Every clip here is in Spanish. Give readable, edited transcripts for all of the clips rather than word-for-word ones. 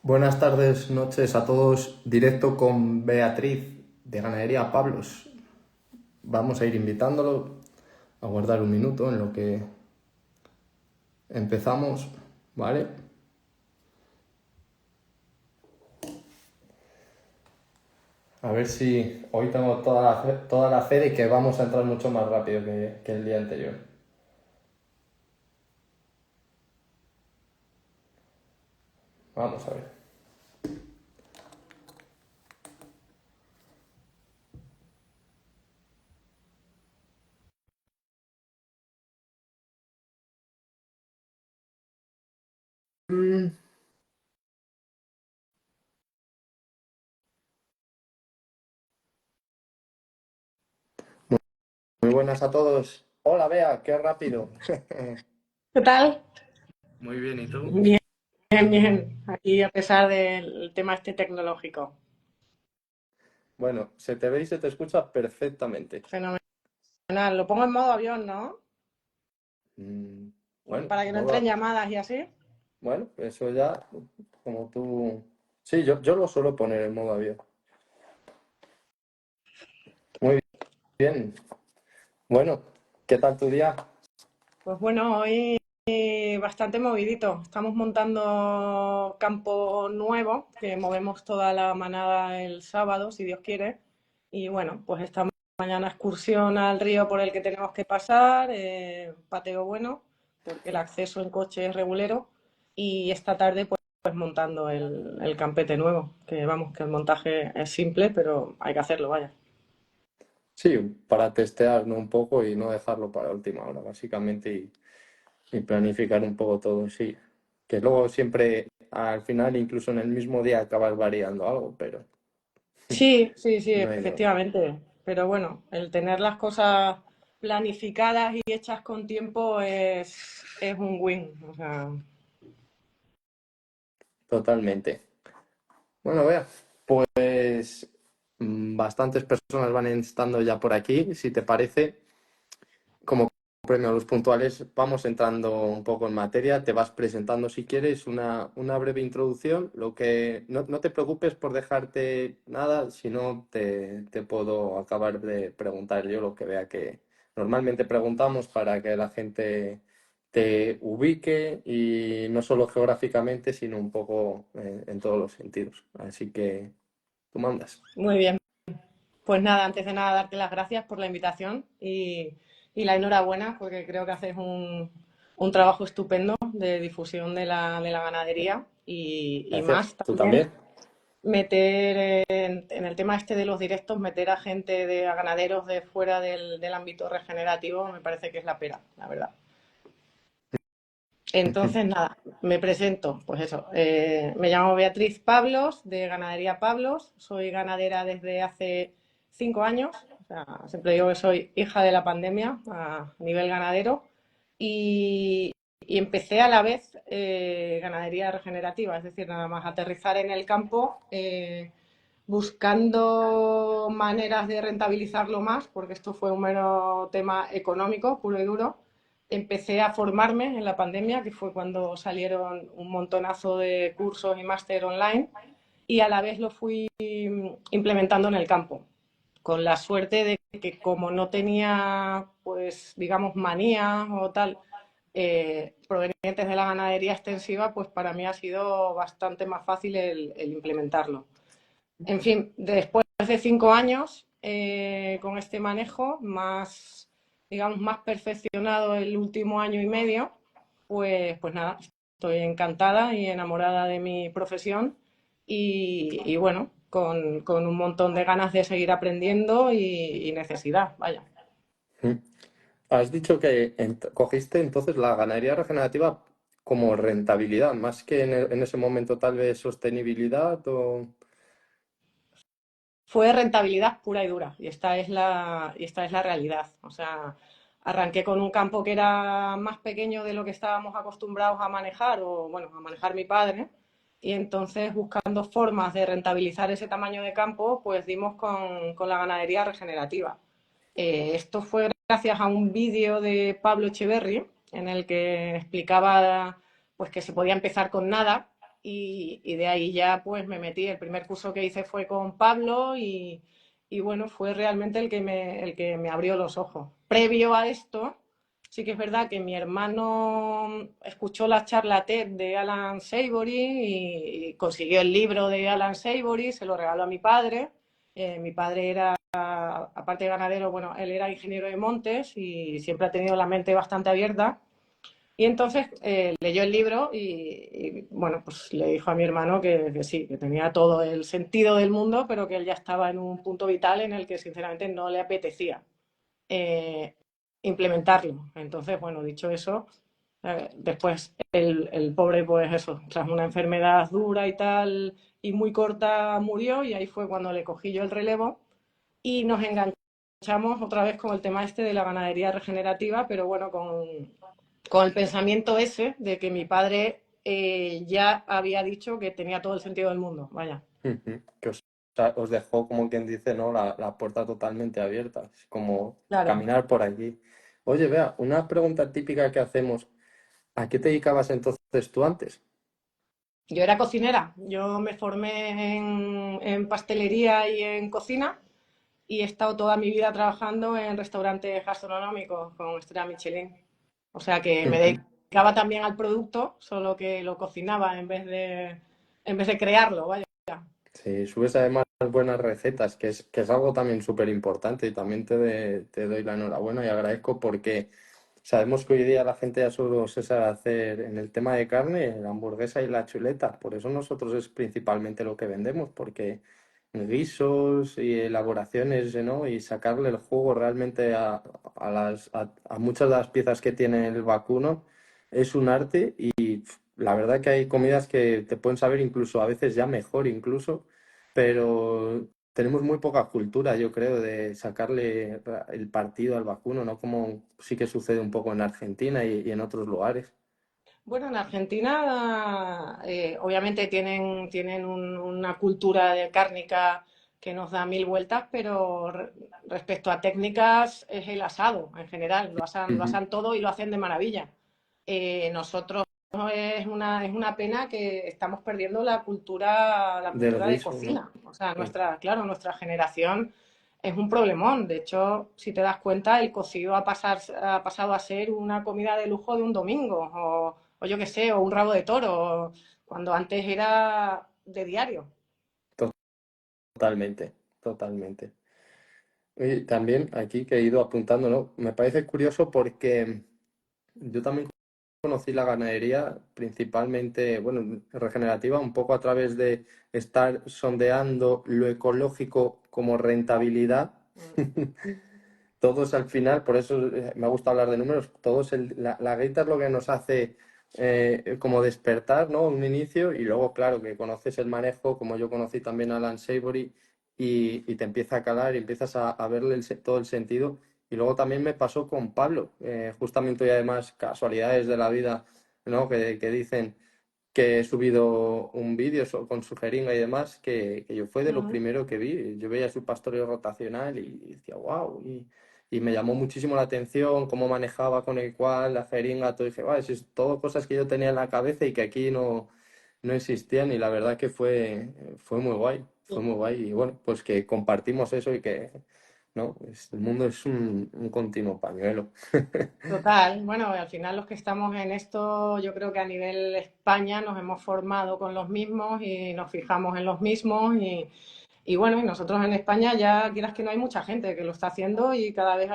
Buenas tardes, noches a todos. Directo con Beatriz de Ganadería Pablos. Vamos a ir invitándolo a guardar un minuto en lo que empezamos, ¿vale? A ver si hoy tengo toda la fe de que vamos a entrar mucho más rápido que el día anterior. Vamos a ver. Muy buenas a todos. Hola, Bea, qué rápido. ¿Qué tal? Muy bien, ¿y tú? Bien, bien. Aquí a pesar del tema este tecnológico. Bueno, se te ve y se te escucha perfectamente. Fenomenal. Lo pongo en modo avión, ¿no? Mm, Bueno, Para que no entren modo, llamadas y así. Bueno, eso ya, como tú... Sí, yo lo suelo poner en modo avión. Muy bien. Bueno, ¿qué tal tu día? Pues bueno, hoy bastante movidito. Estamos montando campo nuevo, que movemos toda la manada el sábado, si Dios quiere. Y bueno, pues esta mañana excursión al río por el que tenemos que pasar, pateo bueno, porque el acceso en coche es regulero. Y esta tarde pues montando el campete nuevo, que vamos, que el montaje es simple, pero hay que hacerlo, vaya. Sí, para testear, ¿no? Un poco y no dejarlo para última hora, básicamente, y planificar un poco todo, sí. Que luego siempre, al final, incluso en el mismo día, acabas variando algo, pero Sí, sí, sí, no hay de otra. efectivamente. Pero bueno, el tener las cosas planificadas y hechas con tiempo es un win. O sea, Totalmente. Bueno, vea, pues bastantes personas van estando ya por aquí, si te parece. Como premio a los puntuales, vamos entrando un poco en materia. Te vas presentando si quieres una breve introducción. Lo que no te preocupes por dejarte nada, si no te puedo acabar de preguntar yo lo que vea que normalmente preguntamos para que la gente te ubique y no solo geográficamente, sino un poco en todos los sentidos. Así que tú mandas. muy bien. Pues nada, antes de nada, darte las gracias por la invitación y la enhorabuena, porque creo que haces un trabajo estupendo de difusión de la ganadería y Gracias. más ¿Tú también también? meter en el tema este de los directos, meter a gente a ganaderos de fuera del ámbito regenerativo, me parece que es la pera, la verdad. Entonces, nada, me presento, pues eso, me llamo Beatriz Pablos, de Ganadería Pablos, soy ganadera desde hace 5 años, o sea, siempre digo que soy hija de la pandemia a nivel ganadero y, y empecé a la vez ganadería regenerativa, es decir, nada más aterrizar en el campo, buscando maneras de rentabilizarlo más, porque esto fue un mero tema económico, puro y duro. Empecé a formarme en la pandemia, que fue cuando salieron un montonazo de cursos y máster online, y a la vez lo fui implementando en el campo, con la suerte de que como no tenía, pues, digamos, manías o tal, provenientes de la ganadería extensiva, pues para mí ha sido bastante más fácil el implementarlo. En fin, después de 5 años con este manejo, más, digamos, más perfeccionado el último año y medio, pues nada, estoy encantada y enamorada de mi profesión y bueno, con un montón de ganas de seguir aprendiendo y necesidad, vaya. Has dicho que cogiste entonces la ganadería regenerativa como rentabilidad, más que en ese momento tal vez sostenibilidad o... Fue rentabilidad pura y dura y esta es la realidad. O sea, arranqué con un campo que era más pequeño de lo que estábamos acostumbrados a manejar o bueno, a manejar mi padre y entonces buscando formas de rentabilizar ese tamaño de campo, pues dimos con la ganadería regenerativa. Esto fue gracias a un vídeo de Pablo Echeverry en el que explicaba pues que se podía empezar con nada y de ahí ya pues me metí. El primer curso que hice fue con Pablo y bueno, fue realmente el que me abrió los ojos. Previo a esto, sí que es verdad que mi hermano escuchó la charla TED de Alan Savory y consiguió el libro de Alan Savory, se lo regaló a mi padre. Mi padre era, aparte de ganadero, bueno, él era ingeniero de montes y siempre ha tenido la mente bastante abierta. Y entonces leyó el libro bueno, pues le dijo a mi hermano que sí, que tenía todo el sentido del mundo, pero que él ya estaba en un punto vital en el que sinceramente no le apetecía eh, implementarlo. Entonces, bueno, dicho eso, después el pobre, pues eso, tras una enfermedad dura y tal, y muy corta, murió y ahí fue cuando le cogí yo el relevo y nos enganchamos otra vez con el tema este de la ganadería regenerativa, pero bueno, con el pensamiento ese de que mi padre ya había dicho que tenía todo el sentido del mundo, vaya. Ujú. Que os dejó, como quien dice, ¿no? La puerta totalmente abierta. Es como Claro. caminar por allí. Oye, vea, una pregunta típica que hacemos. ¿A qué te dedicabas entonces tú antes? Yo era cocinera, yo me formé en pastelería y en cocina y he estado toda mi vida trabajando en restaurantes gastronómicos con estrella Michelin. O sea que me Ujú. dedicaba también al producto, solo que lo cocinaba en vez de crearlo, vaya. Sí, subes además buenas recetas, que es algo también súper importante y también te doy la enhorabuena y agradezco porque sabemos que hoy día la gente ya solo se sabe hacer en el tema de carne, la hamburguesa y la chuleta. Por eso nosotros es principalmente lo que vendemos, porque guisos y elaboraciones, ¿no? Y sacarle el jugo realmente a muchas de las piezas que tiene el vacuno es un arte y la verdad que hay comidas que te pueden saber incluso a veces ya mejor incluso, pero tenemos muy poca cultura, yo creo, de sacarle el partido al vacuno, ¿no? Como sí que sucede un poco en Argentina y en otros lugares. Bueno, en Argentina obviamente tienen una cultura de cárnica que nos da mil vueltas, pero respecto a técnicas es el asado en general, lo Ujú. asan todo y lo hacen de maravilla. Nosotros es una pena que estamos perdiendo la Del cultura de guiso, ¿no? cocina. O sea, Sí. claro, nuestra generación es un problemón. De hecho, si te das cuenta, el cocido ha pasado a ser una comida de lujo de un domingo, o yo qué sé, o un rabo de toro, cuando antes era de diario. Totalmente, totalmente. Y también aquí que he ido apuntando, ¿no? Me parece curioso porque yo también conocí la ganadería principalmente, bueno, regenerativa, un poco a través de estar sondeando lo ecológico como rentabilidad. Todos al final, por eso me gusta hablar de números, todos la guita es lo que nos hace como despertar, ¿no? Un inicio y luego, claro, que conoces el manejo, como yo conocí también a Alan Savory y te empieza a calar y empiezas a verle todo el sentido. Y luego también me pasó con Pablo, justamente y además casualidades de la vida, ¿no? Que dicen que he subido un vídeo con su jeringa y demás, que yo fue de lo Mm. primero que vi. Yo veía su pastoreo rotacional y decía, wow, y me llamó muchísimo la atención cómo manejaba con el cual la jeringa, todo. Y dije, wow, eso es todo cosas que yo tenía en la cabeza y que aquí no existían y la verdad que fue muy guay, fue muy guay. Y bueno, pues que compartimos eso y que, ¿no? El mundo es un continuo pañuelo. Total, bueno, al final los que estamos en esto, yo creo que a nivel España nos hemos formado con los mismos y nos fijamos en los mismos y bueno, y nosotros en España ya quieras que no hay mucha gente que lo está haciendo y cada vez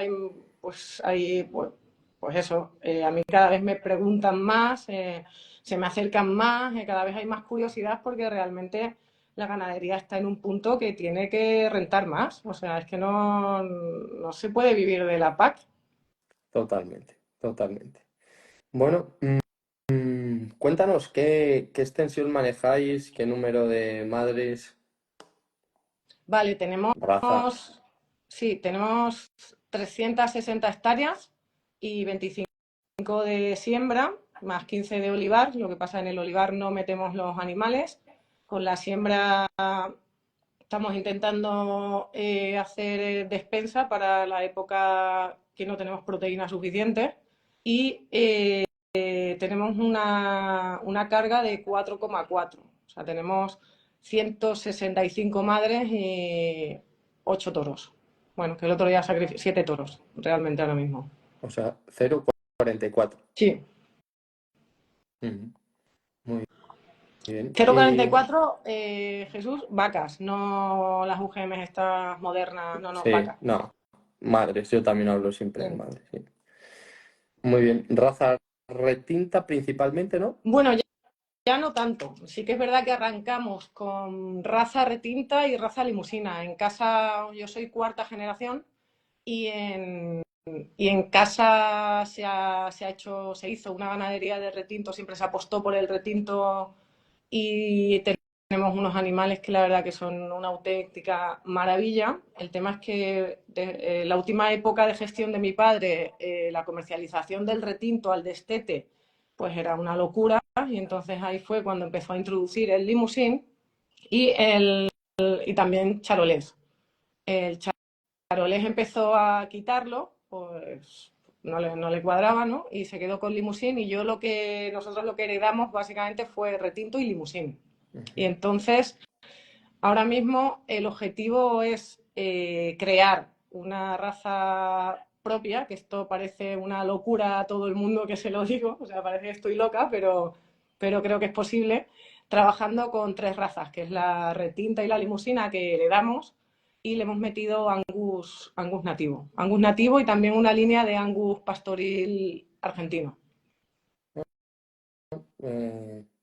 pues eso, a mí cada vez me preguntan más, se me acercan más, cada vez hay más curiosidad porque realmente la ganadería está en un punto que tiene que rentar más, o sea, es que no se puede vivir de la PAC. Totalmente, totalmente. Bueno, cuéntanos qué extensión manejáis, qué número de madres, Vale, tenemos, raza. sí, tenemos 360 hectáreas y 25 de siembra, más 15 de olivar. Lo que pasa en el olivar no metemos los animales. Con la siembra estamos intentando hacer despensa para la época que no tenemos proteínas suficientes. Y tenemos una carga de 4,4. O sea, tenemos 165 madres y 8 toros. Bueno, que el otro día sacrificé 7 toros, realmente ahora mismo. O sea, 0,44. Sí, Ujú. Muy bien. 0,44, Jesús, vacas, no las UGMs estas modernas, no, no, Sí, vacas. no, madres, yo también hablo siempre de Sí. madres, sí. Muy bien. Raza retinta principalmente, ¿no? Bueno, ya no tanto. Sí que es verdad que arrancamos con raza retinta y raza limusina. En casa yo soy cuarta generación y en casa se hizo una ganadería de retinto, siempre se apostó por el retinto y tenemos unos animales que la verdad que son una auténtica maravilla. El tema es que la última época de gestión de mi padre, la comercialización del retinto al destete, pues era una locura y entonces ahí fue cuando empezó a introducir el limusín y también charolés. El charolés empezó a quitarlo, pues no le cuadraba, ¿no? Y se quedó con limusín y nosotros lo que heredamos básicamente fue retinto y limusín. Y Ujú. entonces, ahora mismo el objetivo es crear una raza propia, que esto parece una locura a todo el mundo que se lo digo, o sea, parece que estoy loca, pero creo que es posible, trabajando con 3 razas, que es la retinta y la limusina que heredamos, y le hemos metido Angus nativo y también una línea de Angus pastoril argentino.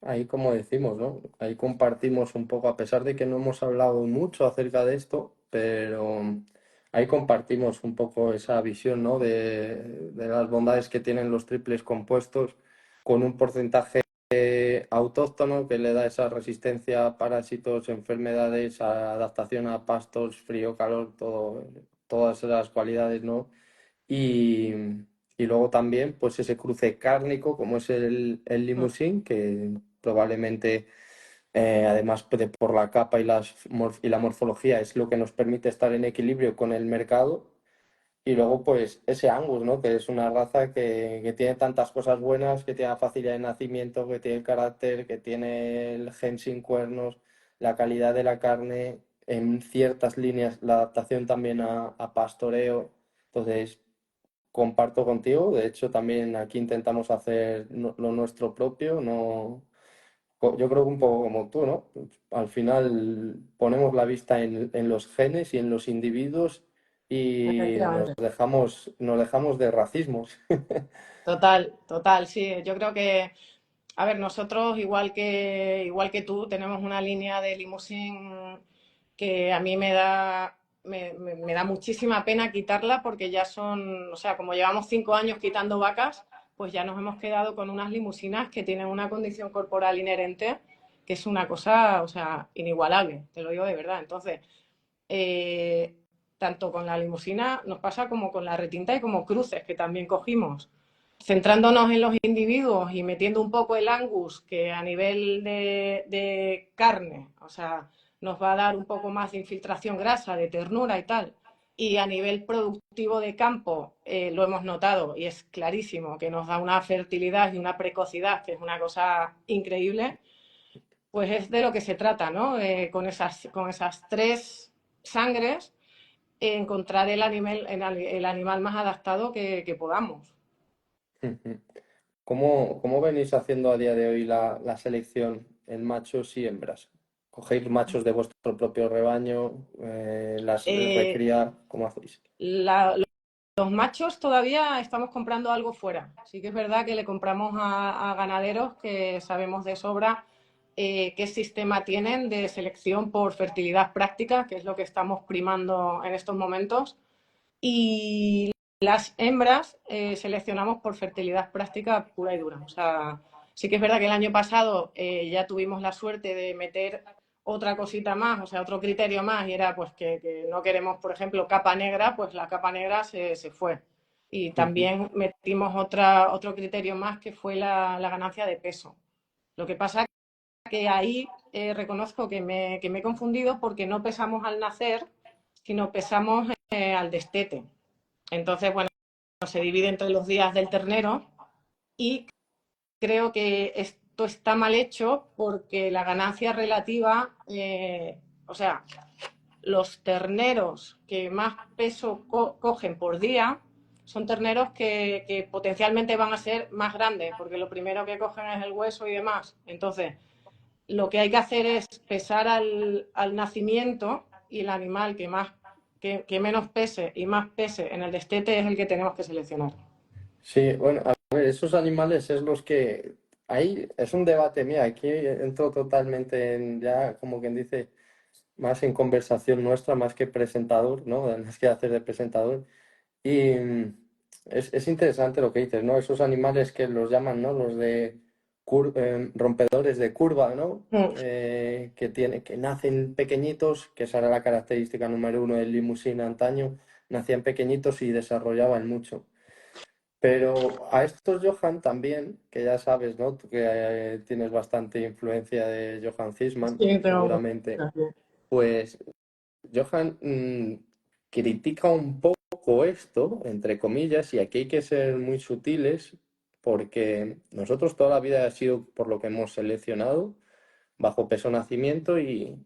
Ahí como decimos, ¿no? Ahí compartimos un poco, a pesar de que no hemos hablado mucho acerca de esto, pero ahí compartimos un poco esa visión, ¿no? De las bondades que tienen los triples compuestos con un porcentaje autóctono que le da esa resistencia a parásitos, enfermedades, a adaptación a pastos, frío, calor, todo, todas esas cualidades, ¿no? Y, y luego también, pues ese cruce cárnico, como es el Limousin, que probablemente, además por la capa y la morfología, es lo que nos permite estar en equilibrio con el mercado. Y luego, pues, ese Angus, ¿no? Que es una raza que tiene tantas cosas buenas, que tiene la facilidad de nacimiento, que tiene el carácter, que tiene el gen sin cuernos, la calidad de la carne, en ciertas líneas, la adaptación también a pastoreo. Entonces, comparto contigo. De hecho, también aquí intentamos hacer lo nuestro propio. No, yo creo que un poco como tú, ¿no? Al final ponemos la vista en los genes y en los individuos y Efectivamente. nos dejamos de racismos. Total, total, sí. Yo creo que, a ver, nosotros, igual que tú, tenemos una línea de limusín que a mí me da muchísima pena quitarla porque ya son, o sea, como llevamos 5 años quitando vacas, pues ya nos hemos quedado con unas limusinas que tienen una condición corporal inherente que es una cosa, o sea, inigualable, te lo digo de verdad. Entonces, eh, tanto con la limusina nos pasa como con la retinta y como cruces que también cogimos. Centrándonos en los individuos y metiendo un poco el Angus, que a nivel de carne, o sea, nos va a dar un poco más de infiltración grasa, de ternura y tal. Y a nivel productivo de campo, lo hemos notado y es clarísimo que nos da una fertilidad y una precocidad que es una cosa increíble. Pues es de lo que se trata, ¿no? Con esas 3 sangres, encontrar el animal más adaptado que podamos. ¿Cómo venís haciendo a día de hoy la selección en machos y hembras? ¿Cogéis machos de vuestro propio rebaño? ¿Las Eh, recría? ¿Cómo hacéis? la- los machos todavía estamos comprando algo fuera. Sí que es verdad que le compramos a ganaderos que sabemos de sobra qué sistema tienen de selección por fertilidad práctica, que es lo que estamos primando en estos momentos. Y las hembras seleccionamos por fertilidad práctica pura y dura. O sea, sí que es verdad que el año pasado ya tuvimos la suerte de meter otra cosita más, o sea, otro criterio más, y era pues que no queremos, por ejemplo, capa negra, pues la capa negra se fue. Y también metimos otro criterio más que fue la ganancia de peso. Lo que pasa que ahí reconozco que me he confundido porque no pesamos al nacer, sino pesamos al destete. Entonces, bueno, se divide entre los días del ternero y creo que esto está mal hecho porque la ganancia relativa, o sea, los terneros que más peso cogen por día son terneros que potencialmente van a ser más grandes, porque lo primero que cogen es el hueso y demás. Entonces, lo que hay que hacer es pesar al nacimiento, y el animal que menos pese y más pese en el destete es el que tenemos que seleccionar. Sí, bueno, a ver, esos animales es los que... Ahí es un debate, mira, aquí entro totalmente en, ya como quien dice, más en conversación nuestra, más que presentador, ¿no? Más que hacer de presentador. Y es interesante lo que dices, ¿no? Esos animales que los llaman, ¿no? Los de rompedores de curva, ¿no? Mm. Que nacen pequeñitos, que esa era la característica número uno del limusina antaño, nacían pequeñitos y desarrollaban mucho. Pero a estos Johan también, que ya sabes, ¿no? Tú que tienes bastante influencia de Johan Fishman, Sí, tengo seguramente, muchas. pues Johan critica un poco esto, entre comillas, y aquí hay que ser muy sutiles, porque nosotros toda la vida ha sido por lo que hemos seleccionado, bajo peso nacimiento y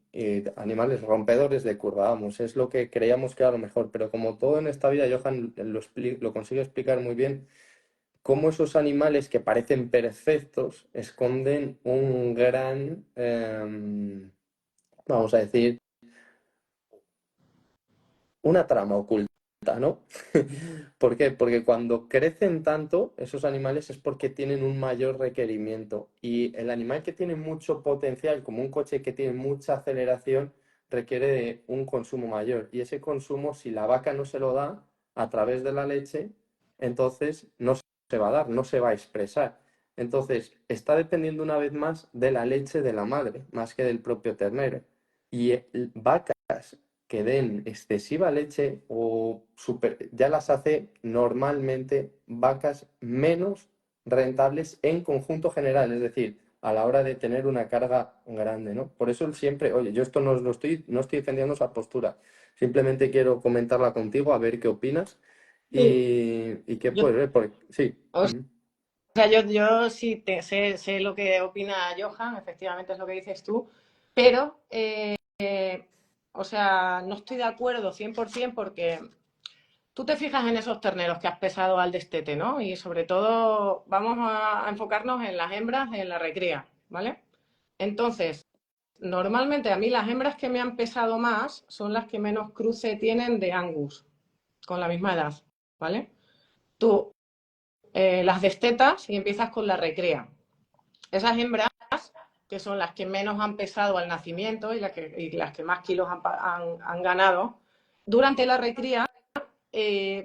animales rompedores de curva, vamos, es lo que creíamos que era lo mejor, pero como todo en esta vida, Johan lo consigue explicar muy bien cómo esos animales que parecen perfectos esconden un gran, vamos a decir, una trama oculta, ¿no? ¿Por qué? Porque cuando crecen tanto, esos animales es porque tienen un mayor requerimiento. Y el animal que tiene mucho potencial, como un coche que tiene mucha aceleración, requiere de un consumo mayor. Y ese consumo, si la vaca no se lo da a través de la leche, entonces no se va a dar, no se va a expresar. Entonces, está dependiendo una vez más de la leche de la madre, más que del propio ternero. Y vacas que den excesiva leche ya las hace normalmente vacas menos rentables en conjunto general, es decir, a la hora de tener una carga grande, ¿no? Por eso él siempre, oye, yo esto no estoy defendiendo esa postura, simplemente quiero comentarla contigo, a ver qué opinas Sí, y qué yo, puedes ver, porque sí. o Ujú. sea, yo sí sé lo que opina Johan, efectivamente es lo que dices tú, pero, o sea, no estoy de acuerdo 100% porque tú te fijas en esos terneros que has pesado al destete, ¿no? Y sobre todo vamos a enfocarnos en las hembras en la recría, ¿vale? Entonces, normalmente a mí las hembras que me han pesado más son las que menos cruce tienen de Angus, con la misma edad, ¿vale? Tú las destetas y empiezas con la recría. Esas hembras, que son las que menos han pesado al nacimiento y las que más kilos han ganado, durante la recría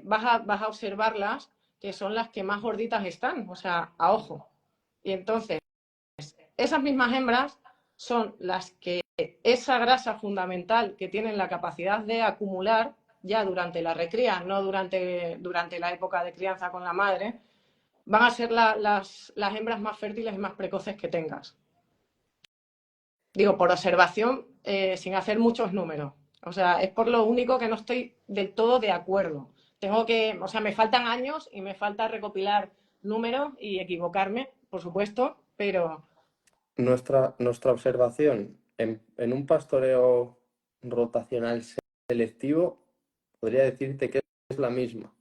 vas a observarlas que son las que más gorditas están, o sea, a ojo. Y entonces, esas mismas hembras son las que esa grasa fundamental que tienen la capacidad de acumular ya durante la recría, no durante la época de crianza con la madre, van a ser las hembras más fértiles y más precoces que tengas. Digo, por observación, sin hacer muchos números. O sea, es por lo único que no estoy del todo de acuerdo. O sea, me faltan años y me falta recopilar números y equivocarme, por supuesto, pero Nuestra observación en un pastoreo rotacional selectivo podría decirte que es la misma.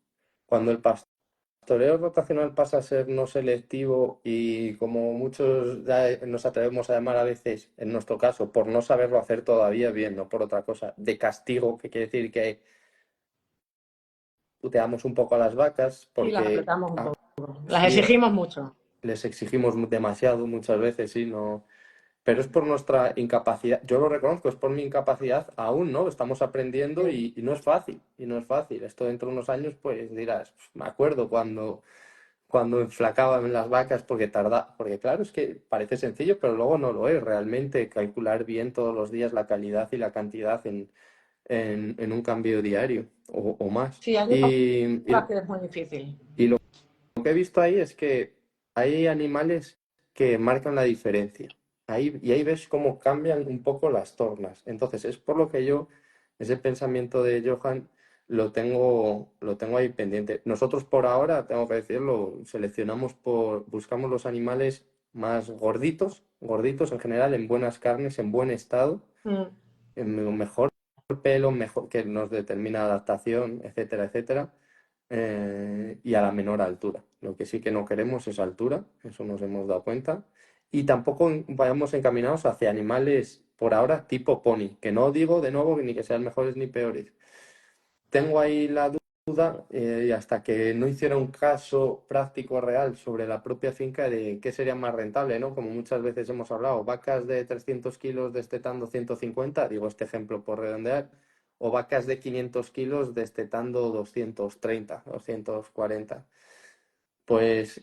Cuando el pastoreo rotacional pasa a ser no selectivo y como muchos ya nos atrevemos a llamar a veces, en nuestro caso, por no saberlo hacer todavía bien, no por otra cosa, de castigo, que quiere decir que puteamos un poco a las vacas sí las porque apretamos un poco. Las sí, exigimos mucho. les exigimos demasiado muchas veces, sí, no. Pero es por nuestra incapacidad, yo lo reconozco, es por mi incapacidad aún, ¿no? Estamos aprendiendo y no es fácil, y no es fácil. Esto dentro de unos años, pues dirás, me acuerdo cuando enflacaban las vacas porque claro, es que parece sencillo, pero luego no lo es. Realmente calcular bien todos los días la calidad y la cantidad en un cambio diario o más. Sí, hay Y, cosas que es muy difícil. y lo que he visto ahí es que hay animales que marcan la diferencia. Y ahí ves cómo cambian un poco las tornas. Entonces, es por lo que ese pensamiento de Johan lo tengo ahí pendiente. Nosotros por ahora, tengo que decirlo, buscamos los animales más gorditos, gorditos en general, en buenas carnes, en buen estado, Mm. en mejor pelo, mejor que nos determina adaptación, etcétera, etcétera, y a la menor altura. Lo que sí que no queremos es altura, eso nos hemos dado cuenta. Y tampoco vayamos encaminados hacia animales, por ahora, tipo pony, que no digo de nuevo ni que sean mejores ni peores. Tengo ahí la duda, y hasta que no hiciera un caso práctico real sobre la propia finca de qué sería más rentable, ¿no? Como muchas veces hemos hablado, vacas de 300 kilos destetando 150, digo este ejemplo por redondear, o vacas de 500 kilos destetando 230, 240. Pues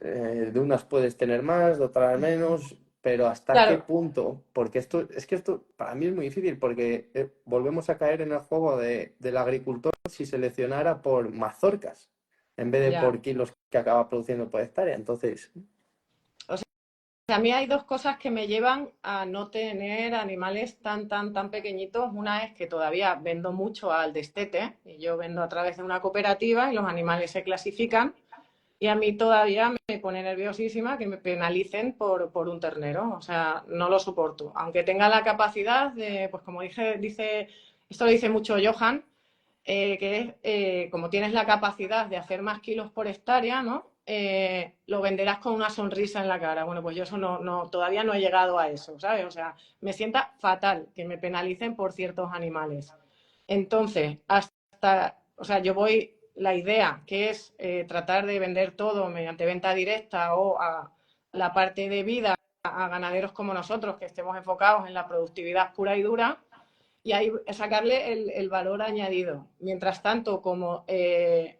de unas puedes tener más, de otras menos, pero ¿hasta qué Claro, punto? Porque esto para mí es muy difícil, porque volvemos a caer en el juego del agricultor si seleccionara por mazorcas en vez de ya. por kilos que acaba produciendo por hectárea. Entonces, O sea, a mí hay dos cosas que me llevan a no tener animales tan, tan, tan pequeñitos. Una es que todavía vendo mucho al destete, y yo vendo a través de una cooperativa y los animales se clasifican. Y a mí todavía me pone nerviosísima que me penalicen por un ternero. O sea, no lo soporto. Aunque tenga la capacidad de, pues como esto lo dice mucho Johan, que es, como tienes la capacidad de hacer más kilos por hectárea, ¿no? Lo venderás con una sonrisa en la cara. Bueno, pues yo eso todavía no he llegado a eso, ¿sabes? O sea, me sienta fatal que me penalicen por ciertos animales. Entonces, o sea, la idea que es tratar de vender todo mediante venta directa o a la parte de vida a ganaderos como nosotros, que estemos enfocados en la productividad pura y dura, y ahí sacarle el valor añadido. Mientras tanto, como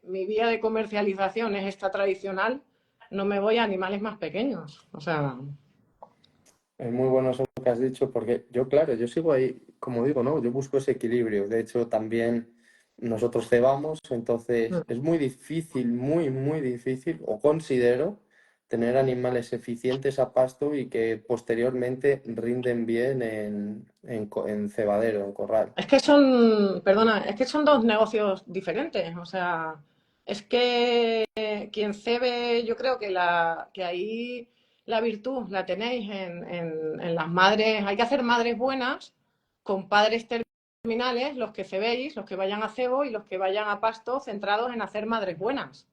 mi vía de comercialización es esta tradicional, no me voy a animales más pequeños. O sea, es muy bueno eso que has dicho, porque yo, claro, yo sigo ahí, como digo, ¿no? Yo busco ese equilibrio. De hecho, también nosotros cebamos, entonces es muy difícil, muy, muy difícil, o considero, tener animales eficientes a pasto y que posteriormente rinden bien en cebadero, en corral. es que son dos negocios diferentes. O sea, es que quien cebe, yo creo que ahí la virtud la tenéis en las madres. Hay que hacer madres buenas con padres terminales, los que cebéis, los que vayan a cebo y los que vayan a pasto, centrados en hacer madres buenas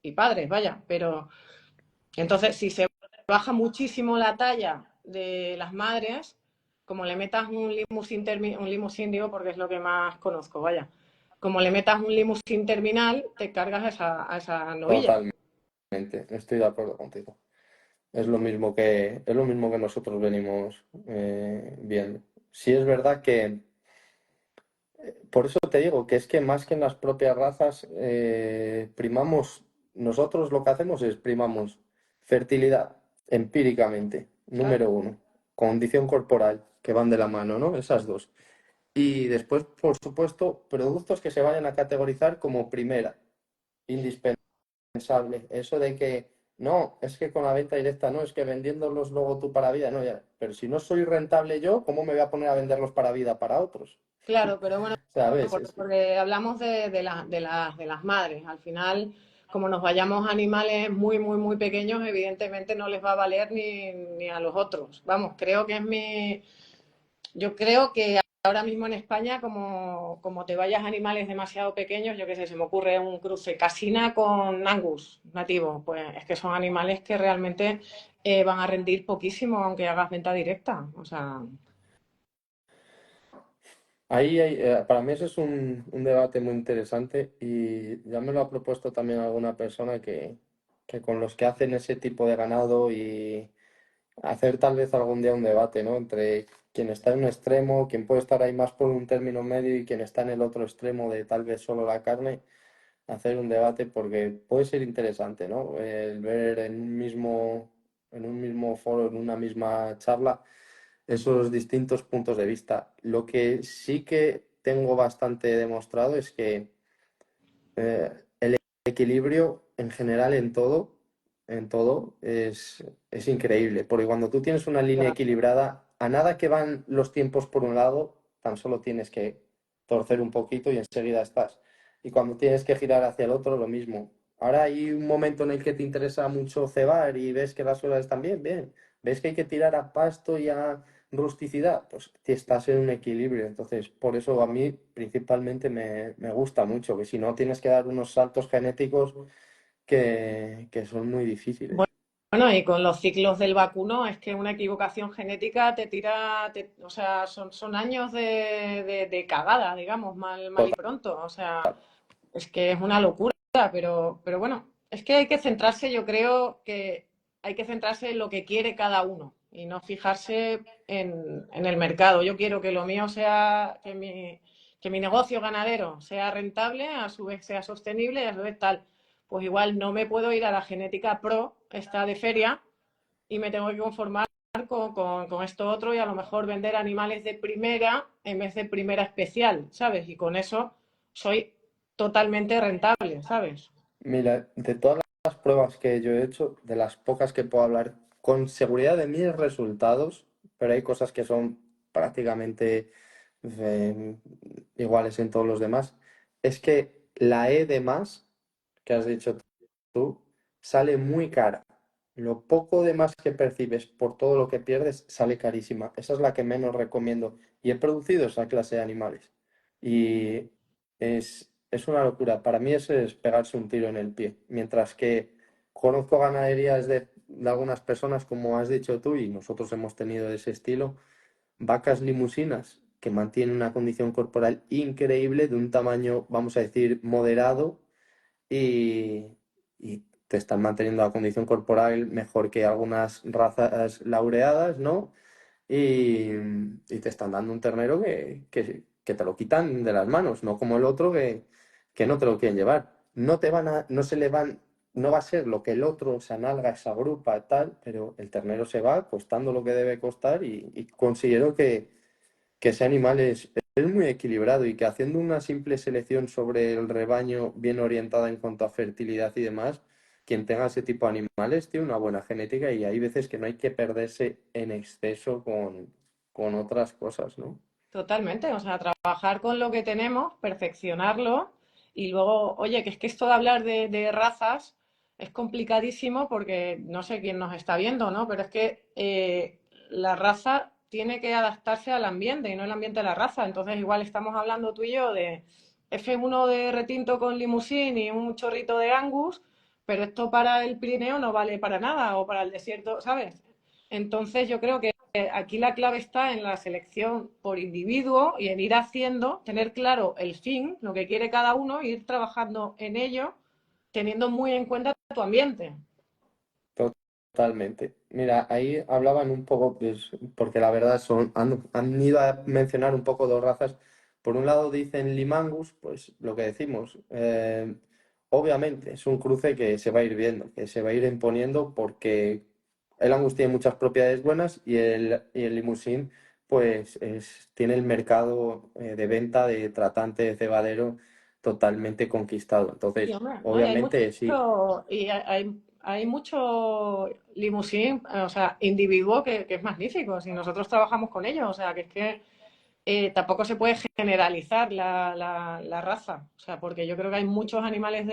y padres, vaya. Pero entonces, si se baja muchísimo la talla de las madres, como le metas un limusín, digo, porque es lo que más conozco, vaya. Como le metas un limusín terminal, te cargas a esa novilla. Totalmente, estoy de acuerdo contigo. Es lo mismo que nosotros venimos viendo. Sí es verdad que, por eso te digo, que es que más que en las propias razas, nosotros lo que hacemos es primamos fertilidad empíricamente, Claro, número uno, condición corporal, que van de la mano, ¿no? Esas dos. Y después, por supuesto, productos que se vayan a categorizar como primera, indispensable. Eso de que no, es que con la venta directa no, es que vendiéndolos luego tú para vida, no, ya. Pero si no soy rentable yo, ¿cómo me voy a poner a venderlos para vida para otros? claro, pero bueno, ¿Sabes? porque hablamos de las madres. Al final, como nos vayamos a animales muy, muy, muy pequeños, evidentemente no les va a valer ni a los otros. Vamos, yo creo que ahora mismo en España, como te vayas a animales demasiado pequeños, yo qué sé, se me ocurre un cruce casina con Angus nativo, pues es que son animales que realmente van a rendir poquísimo aunque hagas venta directa. O sea, Para mí eso es un debate muy interesante y ya me lo ha propuesto también alguna persona que con los que hacen ese tipo de ganado y hacer tal vez algún día un debate, ¿no? Entre quien está en un extremo, quien puede estar ahí más por un término medio y quien está en el otro extremo de tal vez solo la carne, hacer un debate porque puede ser interesante, ¿no? El ver en un mismo foro, en una misma charla, esos distintos puntos de vista. Lo que sí que tengo bastante demostrado es que el equilibrio en general en todo es increíble, porque cuando tú tienes una línea ya, equilibrada, a nada que van los tiempos por un lado, tan solo tienes que torcer un poquito y enseguida estás. Y cuando tienes que girar hacia el otro, lo mismo. Ahora hay un momento en el que te interesa mucho cebar y ves que las suelas están bien, bien. Ves que hay que tirar a pasto y a rusticidad, pues estás en un equilibrio. Entonces, por eso a mí principalmente me gusta mucho, que si no tienes que dar unos saltos genéticos que son muy difíciles. Bueno, y con los ciclos del vacuno es que una equivocación genética te tira, o sea, son años de cagada, digamos, mal y Total. pronto. O sea, es que es una locura, pero bueno, es que hay que centrarse, yo creo que hay que centrarse en lo que quiere cada uno y no fijarse en el mercado. Yo quiero que lo mío sea, que mi negocio ganadero sea rentable, a su vez sea sostenible y a su vez tal. Pues igual no me puedo ir a la genética pro, esta de feria, y me tengo que conformar con esto otro y a lo mejor vender animales de primera en vez de primera especial, ¿sabes? Y con eso soy totalmente rentable, ¿sabes? Mira, de todas las pruebas que yo he hecho, de las pocas que puedo hablar con seguridad de mis resultados, pero hay cosas que son prácticamente eh, iguales en todos los demás, es que la E de más, que has dicho tú, sale muy cara. Lo poco de más que percibes por todo lo que pierdes sale carísima. Esa es la que menos recomiendo. Y he producido esa clase de animales. Y es una locura. Para mí eso es pegarse un tiro en el pie. Mientras que conozco ganaderías de algunas personas, como has dicho tú, y nosotros hemos tenido de ese estilo, vacas limusinas que mantienen una condición corporal increíble, de un tamaño, vamos a decir, moderado, y, y te están manteniendo la condición corporal mejor que algunas razas laureadas, ¿no? Y te están dando un ternero que te lo quitan de las manos, no como el otro que no te lo quieren llevar. No se le van, no va a ser lo que el otro se analga, se agrupa, tal, pero el ternero se va costando lo que debe costar y considero que ese animal es muy equilibrado y que haciendo una simple selección sobre el rebaño bien orientada en cuanto a fertilidad y demás, quien tenga ese tipo de animales tiene una buena genética y hay veces que no hay que perderse en exceso con otras cosas, ¿no? Totalmente, o sea, trabajar con lo que tenemos, perfeccionarlo y luego, oye, que es que esto de hablar de razas es complicadísimo porque no sé quién nos está viendo, ¿no? Pero es que la raza tiene que adaptarse al ambiente y no el ambiente a la raza. Entonces, igual estamos hablando tú y yo de F1 de retinto con limusín y un chorrito de Angus, pero esto para el Pirineo no vale para nada o para el desierto, ¿sabes? Entonces, yo creo que aquí la clave está en la selección por individuo y en ir haciendo, tener claro el fin, lo que quiere cada uno, e ir trabajando en ello, teniendo muy en cuenta tu ambiente. Totalmente. Mira, ahí hablaban un poco, pues, porque la verdad han ido a mencionar un poco dos razas. Por un lado dicen Limangus, pues lo que decimos, obviamente es un cruce que se va a ir viendo, que se va a ir imponiendo porque el Angus tiene muchas propiedades buenas y el Limousin pues tiene el mercado de venta de tratante de cebadero totalmente conquistado. Sí, Entonces, hombre, ¿no? obviamente sí. Hay mucho limusín, o sea, individuo que es magnífico, si nosotros trabajamos con ellos, o sea, que es que tampoco se puede generalizar la raza, o sea, porque yo creo que hay muchos animales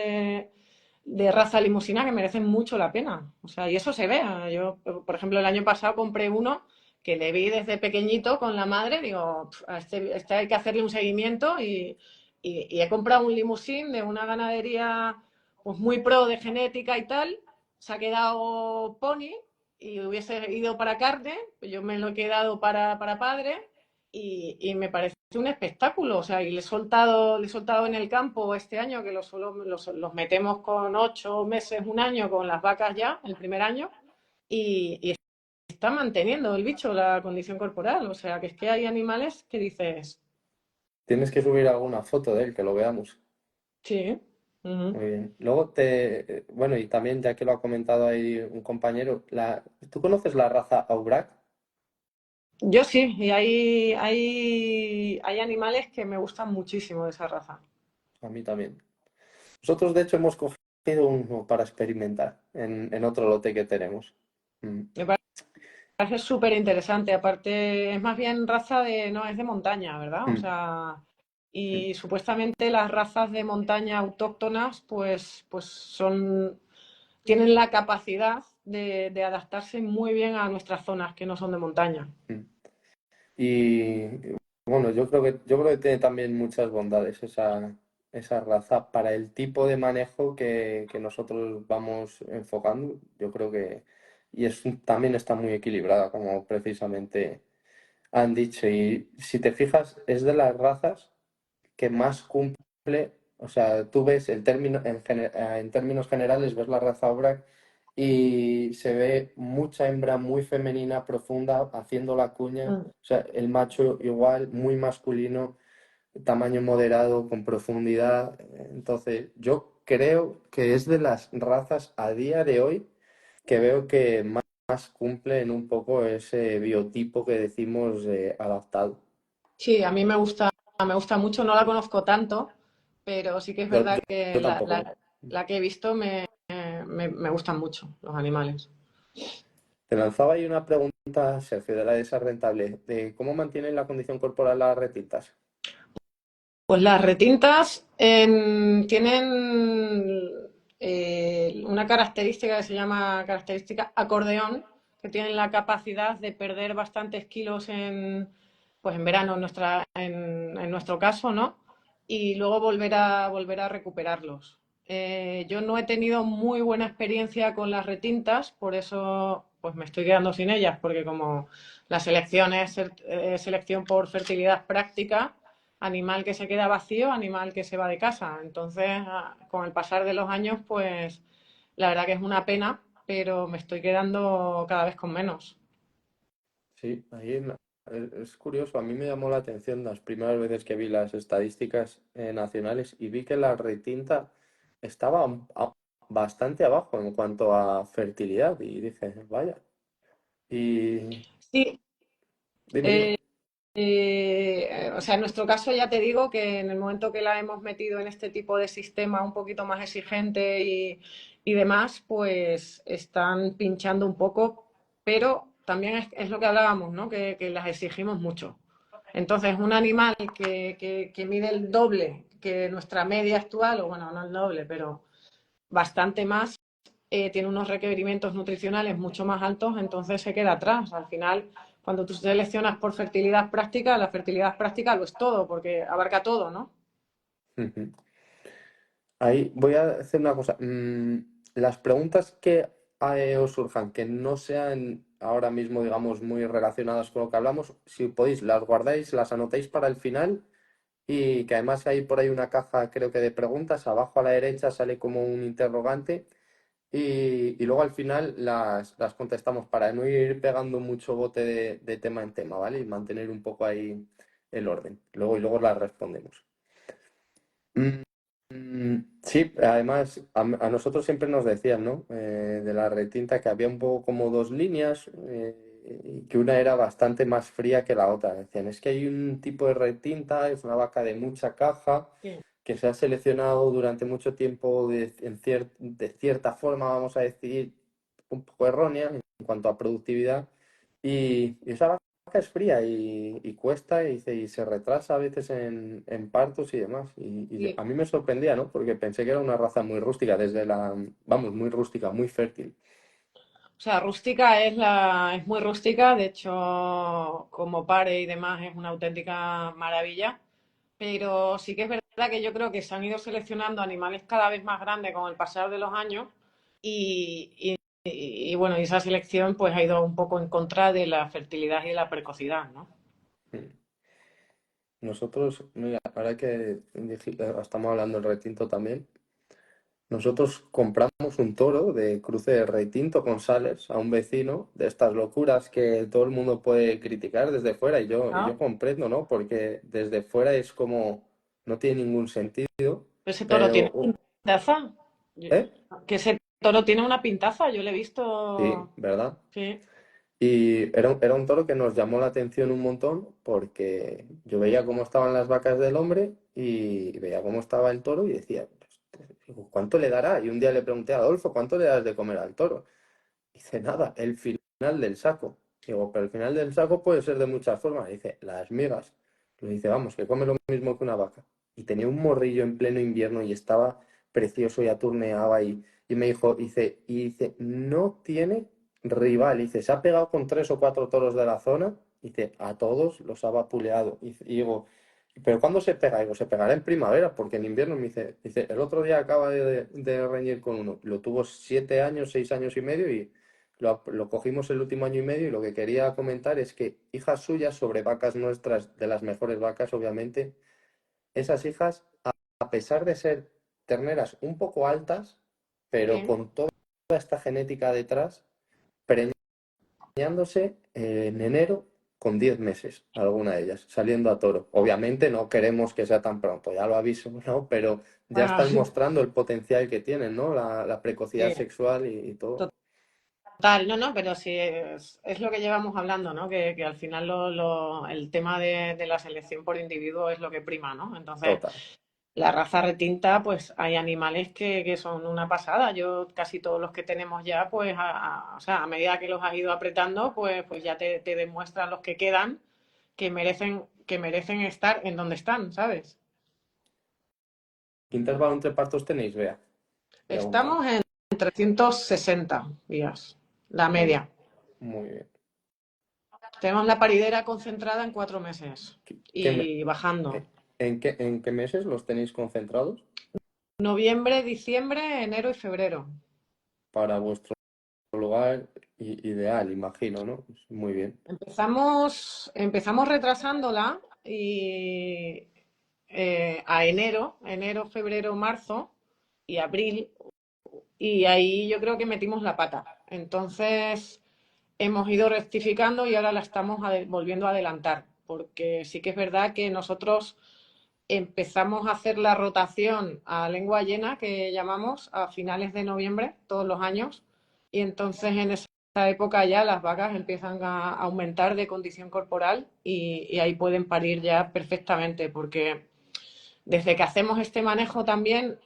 de raza limusina que merecen mucho la pena, o sea, y eso se ve. Yo, por ejemplo, el año pasado compré uno que le vi desde pequeñito con la madre, digo, a este hay que hacerle un seguimiento y he comprado un limusín de una ganadería pues muy pro de genética y tal, se ha quedado pony y hubiese ido para carne, yo me lo he quedado para padre y me parece un espectáculo. O sea, y le he soltado en el campo este año, que los metemos con 8 meses, un año con las vacas ya, el primer año, y está manteniendo el bicho la condición corporal. O sea, que es que hay animales que dices, Tienes que subir alguna foto de él, que lo veamos. sí. Muy bien. Luego bueno, y también ya que lo ha comentado ahí un compañero, ¿tú conoces la raza Aubrac? Yo sí, y hay animales que me gustan muchísimo de esa raza. A mí también. Nosotros, de hecho, hemos cogido uno para experimentar en otro lote que tenemos. Mm. Me parece súper interesante. Aparte, es más bien raza no es de montaña, ¿verdad? O Mm. sea, Y supuestamente las razas de montaña autóctonas tienen la capacidad de adaptarse muy bien a nuestras zonas que no son de montaña. Y bueno, yo creo que tiene también muchas bondades esa raza para el tipo de manejo que nosotros vamos enfocando. Yo creo que también está muy equilibrada, como precisamente han dicho. Y si te fijas, es de las razas que más cumple, o sea, tú ves el término, en términos generales, ves la raza Aubrac y se ve mucha hembra muy femenina, profunda, haciendo la cuña, Mm. o sea, el macho igual, muy masculino, tamaño moderado, con profundidad. Entonces, yo creo que es de las razas a día de hoy que veo que más cumplen un poco ese biotipo que decimos adaptado. Sí, a mí me gusta mucho, no la conozco tanto, pero sí que es Yo, verdad yo- que yo tampoco, ¿eh? la que he visto me gustan mucho los animales. Te lanzaba ahí una pregunta, Sergio, de la de esa rentable, de cómo mantienen la condición corporal las retitas. Pues las retintas tienen una característica que se llama característica acordeón, que tienen la capacidad de perder bastantes kilos pues en verano, en nuestro caso, ¿no? Y luego volver a recuperarlos. Yo no he tenido muy buena experiencia con las retintas, por eso pues me estoy quedando sin ellas, porque como la selección es selección por fertilidad práctica, animal que se queda vacío, animal que se va de casa. Entonces, con el pasar de los años, pues la verdad que es una pena, pero me estoy quedando cada vez con menos. Sí, es curioso, a mí me llamó la atención las primeras veces que vi las estadísticas nacionales y vi que la retinta estaba bastante abajo en cuanto a fertilidad y dije, vaya, y Sí, dime, dime. eh, o sea, en nuestro caso ya te digo que en el momento que la hemos metido en este tipo de sistema un poquito más exigente y demás, pues están pinchando un poco, pero también es lo que hablábamos, ¿no? Que las exigimos mucho. Entonces, un animal que mide el doble que nuestra media actual, o bueno, no el doble, pero bastante más, tiene unos requerimientos nutricionales mucho más altos, entonces se queda atrás. Al final, cuando tú seleccionas por fertilidad práctica, la fertilidad práctica lo es todo, porque abarca todo, ¿no? Ujú. Ahí voy a hacer una cosa. Las preguntas que os surjan, que no sean ahora mismo, digamos, muy relacionadas con lo que hablamos, si podéis, las guardáis, las anotéis para el final y que además hay por ahí una caja, creo que de preguntas, abajo a la derecha sale como un interrogante y luego al final las contestamos para no ir pegando mucho bote de tema en tema, ¿vale? Y mantener un poco ahí el orden. Luego las respondemos. Sí, además a nosotros siempre nos decían, ¿no? De la retinta que había un poco como dos líneas y que una era bastante más fría que la otra. Decían, es que hay un tipo de retinta, es una vaca de mucha caja, Sí. que se ha seleccionado durante mucho tiempo de cierta forma, vamos a decir, un poco errónea en cuanto a productividad. Y esa vaca es fría y cuesta y se retrasa a veces en partos y demás. Y Sí. a mí me sorprendía, ¿no? Porque pensé que era una raza muy rústica, vamos, muy rústica, muy fértil. O sea, rústica es muy rústica, de hecho, como pare y demás es una auténtica maravilla, pero sí que es verdad que yo creo que se han ido seleccionando animales cada vez más grandes con el pasar de los años y bueno, y esa selección pues ha ido un poco en contra de la fertilidad y de la precocidad, ¿no? Nosotros, mira, ahora que estamos hablando del retinto también, nosotros compramos un toro de cruce de retinto con Sales a un vecino de estas locuras que todo el mundo puede criticar desde fuera y yo Ah, comprendo, ¿no? Porque desde fuera es como no tiene ningún sentido, ese toro tiene pero pintaza, ¿eh? que ese toro tiene una pintaza, yo le he Sí, visto, ¿verdad? sí, Y era un toro que nos llamó la atención un montón porque yo veía cómo estaban las vacas del hombre y veía cómo estaba el toro y decía, "Pues, ¿cuánto le dará?" Y un día le pregunté a Adolfo, ¿cuánto le das de comer al toro? Dice, nada, el final del saco. Digo, pero el final del saco puede ser de muchas formas. Dice, las migas. Lo dice, vamos, que come lo mismo que una vaca. Y tenía un morrillo en pleno invierno y estaba precioso, ya turneaba y me dijo, dice, no tiene rival. Dice, se ha pegado con 3 o 4 toros de la zona. Dice, a todos los ha vapuleado. Y digo, ¿pero cuándo se pega? Digo, se pegará en primavera, porque en invierno me dice, el otro día acaba de reñir con uno. Lo tuvo 7 años, 6 años y medio y lo cogimos el último año y medio y lo que quería comentar es que hijas suyas sobre vacas nuestras, de las mejores vacas, obviamente, esas hijas, a pesar de ser terneras un poco altas, pero Sí. con toda esta genética detrás, preñándose en enero con 10 meses, alguna de ellas, saliendo a toro. Obviamente no queremos que sea tan pronto, ya lo aviso, ¿no? Pero ya Bueno, están mostrando el potencial que tienen, ¿no? La precocidad sí, sexual y todo. total, no, no, pero sí es lo que llevamos hablando, ¿no? Que al final el tema de la selección por individuo es lo que prima, ¿no? Entonces, Total. la raza retinta, pues hay animales que son una pasada. Yo casi todos los que tenemos ya, pues, o sea, a medida que los has ido apretando, pues ya te demuestran los que quedan que merecen estar en donde están, ¿sabes? ¿Qué intervalo entre partos tenéis, Bea? Preguntan. Estamos en 360 días, la Muy bien, media. muy bien. Tenemos la paridera concentrada en 4 meses ¿Qué- qué me- y bajando. en qué meses los tenéis concentrados Noviembre, diciembre, enero y febrero. para vuestro lugar ideal, imagino, ¿no? Pues muy bien. Empezamos retrasándola y a enero, febrero, marzo y abril, y ahí yo creo que metimos la pata. Entonces hemos ido rectificando y ahora la estamos volviendo a adelantar, porque sí que es verdad que nosotros empezamos a hacer la rotación a lengua llena, que llamamos, a finales de noviembre, todos los años, y entonces en esa época ya las vacas empiezan a aumentar de condición corporal y ahí pueden parir ya perfectamente, porque desde que hacemos este manejo también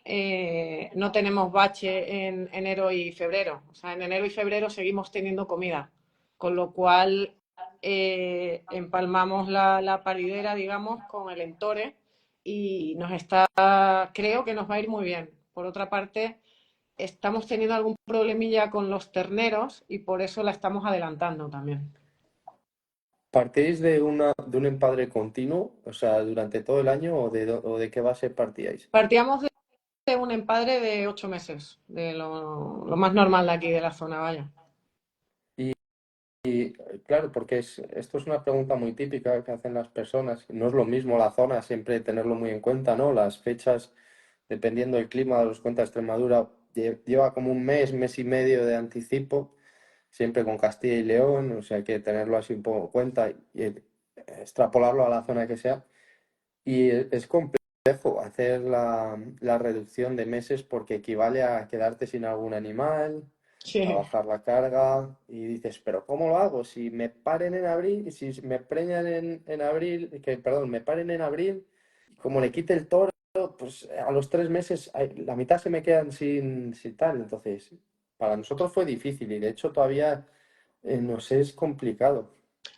no tenemos bache en enero y febrero. O sea, en enero y febrero seguimos teniendo comida, con lo cual empalmamos la paridera, digamos, con el entore y creo que nos va a ir muy bien. Por otra parte, estamos teniendo algún problemilla con los terneros y por eso la estamos adelantando también. ¿Partís de un empadre continuo, o sea, durante todo el año o de qué base partíais? Partíamos de un empadre de 8 meses, de lo más normal de aquí de la zona, vaya. Y claro, porque esto es una pregunta muy típica que hacen las personas. No es lo mismo la zona, siempre tenerlo muy en cuenta, ¿no? Las fechas, dependiendo del clima, los cuenta Extremadura, lleva como un mes, mes y medio de anticipo, siempre con Castilla y León, o sea, hay que tenerlo así un poco en cuenta y extrapolarlo a la zona que sea. Y es complejo hacer la reducción de meses porque equivale a quedarte sin algún animal, a Sí. bajar la carga y dices, pero ¿cómo lo hago? Si me paren en abril, si me preñan en abril, perdón, me paren en abril, como le quite el toro, pues a los 3 meses la mitad se me quedan sin tal. Entonces, para nosotros fue difícil y de hecho todavía nos es complicado.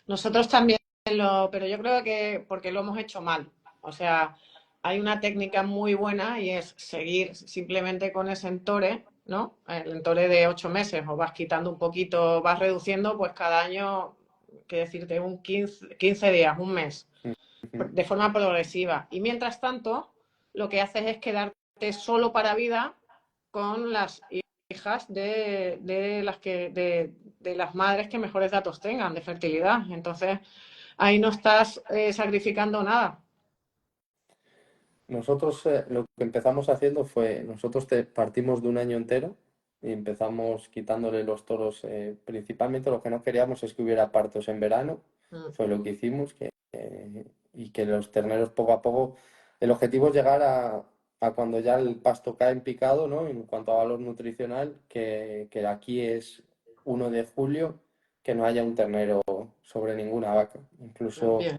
Nosotros también pero yo creo que porque lo hemos hecho mal. O sea, hay una técnica muy buena y es seguir simplemente con ese entore, ¿no? El entore de 8 meses, o vas quitando un poquito, vas reduciendo, pues cada año, qué decirte, un 15 días, un mes, Ujú. de forma progresiva. Y mientras tanto, lo que haces es quedarte solo para vida con las hijas de las madres que mejores datos tengan de fertilidad. Entonces, ahí no estás sacrificando nada. Nosotros lo que empezamos haciendo fue, nosotros partimos de un año entero y empezamos quitándole los toros. Principalmente lo que no queríamos es que hubiera partos en verano, Mm. fue lo que hicimos, y que los terneros poco a poco, el objetivo es llegar a cuando ya el pasto cae en picado, ¿no? En cuanto a valor nutricional, que aquí es 1 de julio, que no haya un ternero sobre ninguna vaca. Incluso Bien.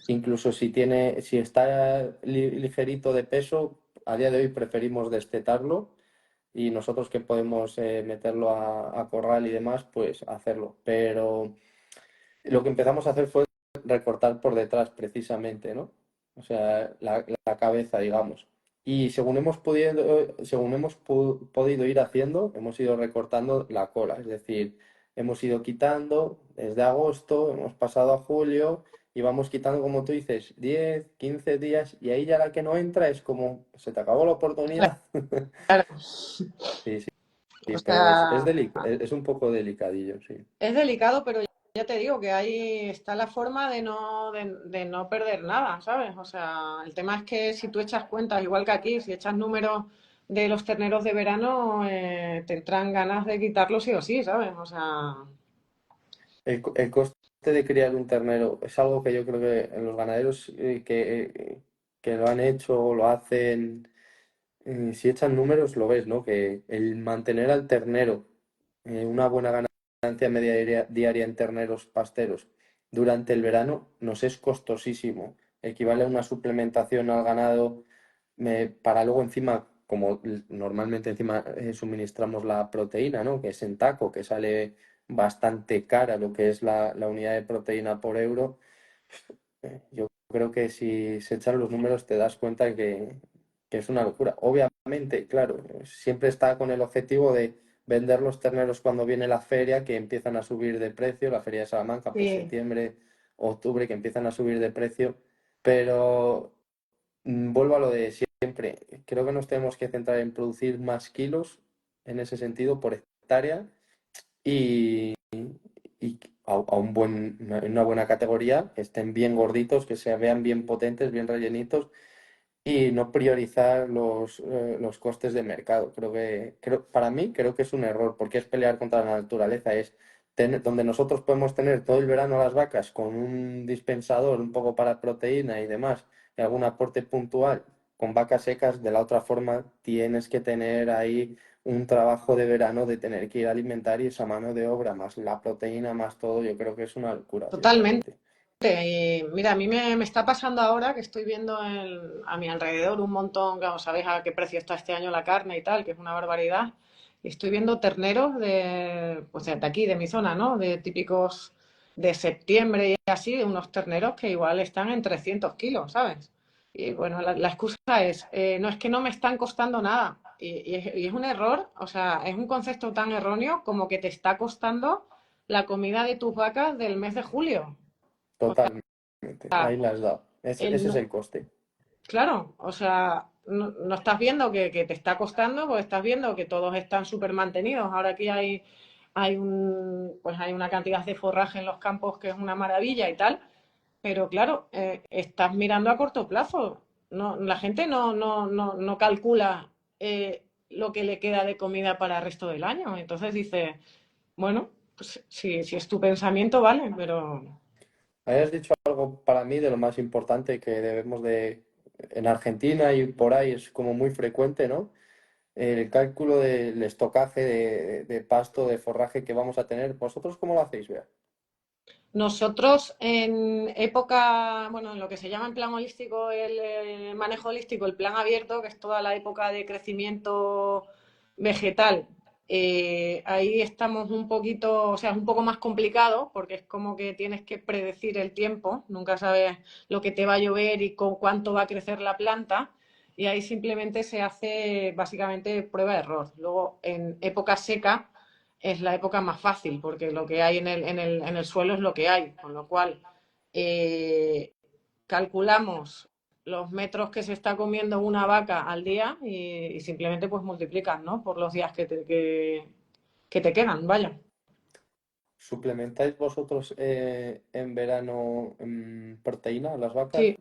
Incluso si está ligerito de peso, a día de hoy preferimos destetarlo y nosotros que podemos meterlo a corral y demás, pues hacerlo. Pero lo que empezamos a hacer fue recortar por detrás precisamente, ¿no? o sea, la cabeza, digamos. Y según hemos podido ir haciendo, hemos ido recortando la cola, es decir, hemos ido quitando desde agosto, hemos pasado a julio y vamos quitando, como tú dices, 10 15 días y ahí ya la que no entra es como, se te acabó la oportunidad. Claro. Sí, sí, sí, O pero sea, es un poco delicadillo, sí. es delicado, pero ya te digo que ahí está la forma de no perder nada, ¿sabes? O sea, el tema es que si tú echas cuentas, igual que aquí, si echas números de los terneros de verano, te entran ganas de quitarlos sí o sí, ¿sabes? O sea, El coste de criar un ternero es algo que yo creo que en los ganaderos que lo han hecho o lo hacen, si echan números lo ves, ¿no? Que el mantener al ternero, una buena ganancia media diaria en terneros pasteros durante el verano nos es costosísimo. Equivale a una suplementación al ganado para luego encima, como normalmente encima suministramos la proteína, ¿no? Que es en taco, que sale bastante cara lo que es la unidad de proteína por euro. Yo creo que si se echan los números te das cuenta que es una locura. Obviamente, claro, siempre está con el objetivo de vender los terneros cuando viene la feria, que empiezan a subir de precio, la feria de Salamanca, pues sí, septiembre, octubre, que empiezan a subir de precio, pero vuelvo a lo de siempre. Creo que nos tenemos que centrar en producir más kilos en ese sentido por hectárea y, y a una buena categoría, que estén bien gorditos, que se vean bien potentes, bien rellenitos y no priorizar los costes de mercado. Para mí creo que es un error, porque es pelear contra la naturaleza, es donde nosotros podemos tener todo el verano las vacas con un dispensador un poco para proteína y demás, y algún aporte puntual con vacas secas, de la otra forma tienes que tener ahí un trabajo de verano de tener que ir a alimentar y esa mano de obra, más la proteína, más todo, yo creo que es una locura, totalmente. sinceramente. Y mira, a mí me está pasando ahora que estoy viendo a mi alrededor un montón, claro, sabéis a qué precio está este año la carne y tal, que es una barbaridad. Y estoy viendo terneros pues de aquí, de mi zona, ¿no? De típicos de septiembre y así, de unos terneros que igual están en 300 kilos, ¿sabes? Y bueno, la excusa es, no es que no me están costando nada. Y es un error, o sea, es un concepto tan erróneo como que te está costando la comida de tus vacas del mes de julio. Totalmente, ahí la has dado. Ese es No, el coste. claro, o sea, no estás viendo que te está costando, pues estás viendo que todos están súper mantenidos. Ahora aquí pues hay una cantidad de forraje en los campos que es una maravilla y tal, pero claro, estás mirando a corto plazo. No, la gente no calcula lo que le queda de comida para el resto del año. Entonces dice, bueno, pues si es tu pensamiento, vale, pero Habías dicho algo para mí de lo más importante que debemos en Argentina y por ahí es como muy frecuente, ¿no? El cálculo del estocaje de pasto, de forraje que vamos a tener. ¿Vosotros cómo lo hacéis, Bea? nosotros en época, bueno, en lo que se llama en plan holístico, el manejo holístico, el plan abierto, que es toda la época de crecimiento vegetal, ahí estamos un poquito, o sea, es un poco más complicado porque es como que tienes que predecir el tiempo, nunca sabes lo que te va a llover y con cuánto va a crecer la planta. Y ahí simplemente se hace básicamente prueba-error. Luego, en época seca, es la época más fácil, porque lo que hay en el suelo es lo que hay, con lo cual eh, calculamos los metros que se está comiendo una vaca al día y simplemente pues multiplicas, ¿no? Por los días que te quedan, vaya. ¿Suplementáis vosotros en verano proteína a las vacas? Sí,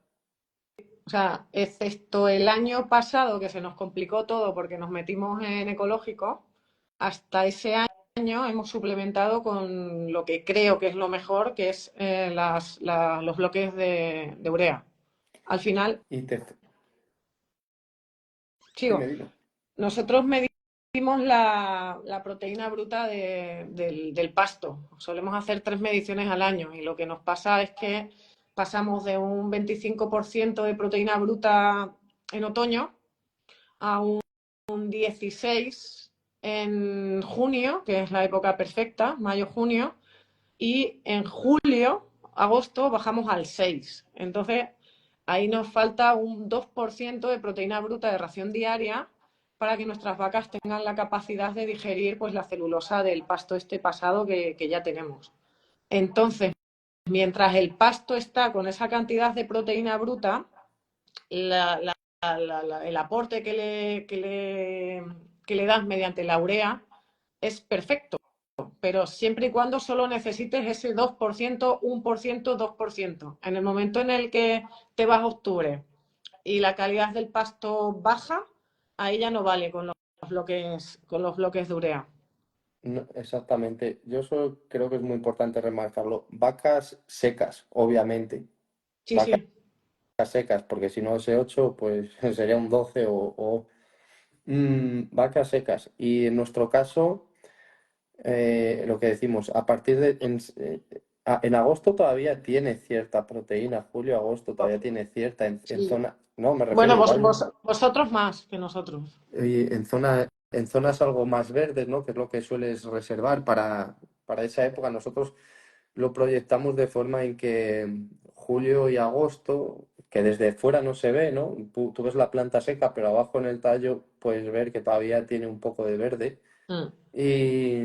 o sea, excepto el año pasado que se nos complicó todo porque nos metimos en ecológico, hasta ese año hemos suplementado con lo que creo que es lo mejor, que es los bloques de urea. Al final, Y te... sigo, Dime, dime. nosotros medimos la proteína bruta del pasto. Solemos hacer 3 mediciones al año y lo que nos pasa es que pasamos de un 25% de proteína bruta en otoño a un 16 en junio, que es la época perfecta, mayo-junio, y en julio, agosto bajamos al 6. Entonces, Ahí nos falta un 2% de proteína bruta de ración diaria para que nuestras vacas tengan la capacidad de digerir pues, la celulosa del pasto este pasado que ya tenemos. Entonces, mientras el pasto está con esa cantidad de proteína bruta, el aporte que le das mediante la urea es perfecto, pero siempre y cuando solo necesites ese 2%, 1%, 2%. En el momento en el que te vas a octubre y la calidad del pasto baja, ahí ya no vale con los bloques de urea. No, exactamente. Yo solo creo que es muy importante remarcarlo. Vacas secas, obviamente. Sí, Vacas sí. secas, porque si no ese 8 pues sería un 12 vacas secas. Y en nuestro caso, lo que decimos, a partir de... en agosto todavía tiene cierta proteína, julio, agosto todavía tiene cierta en Sí. zona... No, me refiero Bueno, igual. vosotros más que nosotros. Y en zonas algo más verdes, ¿no? Que es lo que sueles reservar para esa época. Nosotros lo proyectamos de forma en que julio y agosto, que desde fuera no se ve, ¿no? Tú ves la planta seca, pero abajo en el tallo puedes ver que todavía tiene un poco de verde. Mm. Y,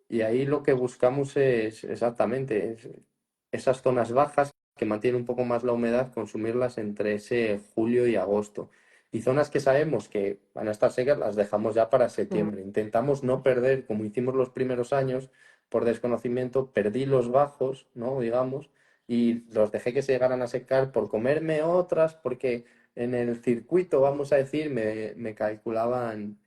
y ahí lo que buscamos es exactamente esas zonas bajas que mantienen un poco más la humedad, consumirlas entre ese julio y agosto. Y zonas que sabemos que van a estar secas, las dejamos ya para Mm. septiembre. Intentamos no perder, como hicimos los primeros años, por desconocimiento, perdí los bajos, ¿no? Digamos, y los dejé que se llegaran a secar por comerme otras, porque en el circuito, vamos a decir, me calculaban,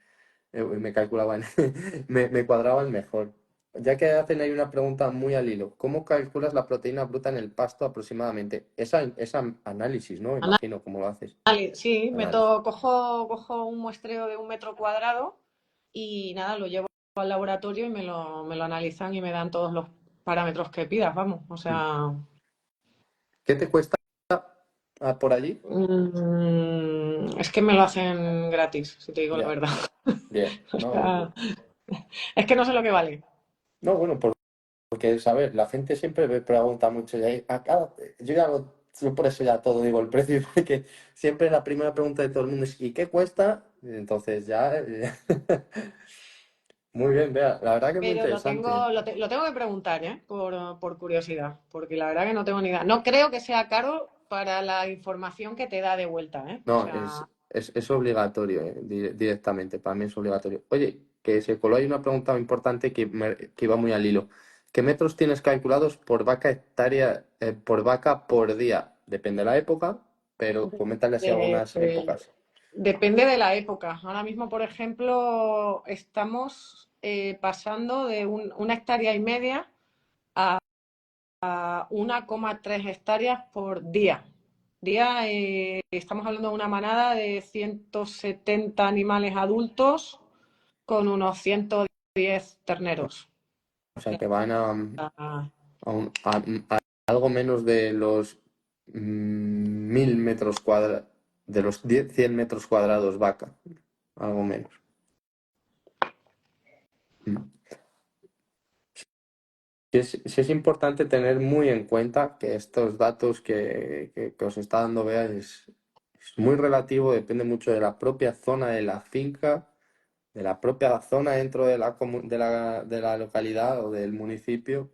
me cuadraban mejor. Ya que hacen ahí una pregunta muy al hilo, ¿cómo calculas la proteína bruta en el pasto aproximadamente? Esa análisis, ¿no? Imagino, ¿cómo lo haces? Vale, sí, Análisis. cojo un muestreo de 1 metro cuadrado y nada, lo llevo al laboratorio y me lo analizan y me dan todos los parámetros que pidas, vamos. O Mm. sea, ¿Qué te cuesta por allí? es que me lo hacen gratis, si te digo la Ya, verdad. bien. O No, sea, es que no sé lo que vale. no, bueno, porque, ¿sabes? La gente siempre me pregunta mucho. Yo ya yo por eso ya todo digo el precio, porque siempre la primera pregunta de todo el mundo es ¿y qué cuesta? Entonces ya... Muy bien, vea, la verdad que es muy Pero interesante. lo tengo que preguntar, ¿eh? Por curiosidad, porque la verdad que no tengo ni idea. No creo que sea caro para la información que te da de vuelta, ¿eh? O No, sea, es obligatorio, directamente, para mí es obligatorio. Oye, que se coló ahí una pregunta importante que iba muy al hilo. ¿Qué metros tienes calculados por vaca hectárea, por vaca por día? Depende de la época, pero coméntale así eh, algunas épocas. depende de la época. Ahora mismo, por ejemplo, estamos pasando de 1,5 hectáreas a 1,3 hectáreas por día. Estamos hablando de una manada de 170 animales adultos con unos 110 terneros. O sea, que van Ah, a algo menos de los 1000 metros cuadrados, de los 100 metros cuadrados vaca, algo menos. Mm. Sí es importante tener muy en cuenta que estos datos que os está dando Bea es muy relativo, depende mucho de la propia zona de la finca, de la propia zona dentro de la localidad o del municipio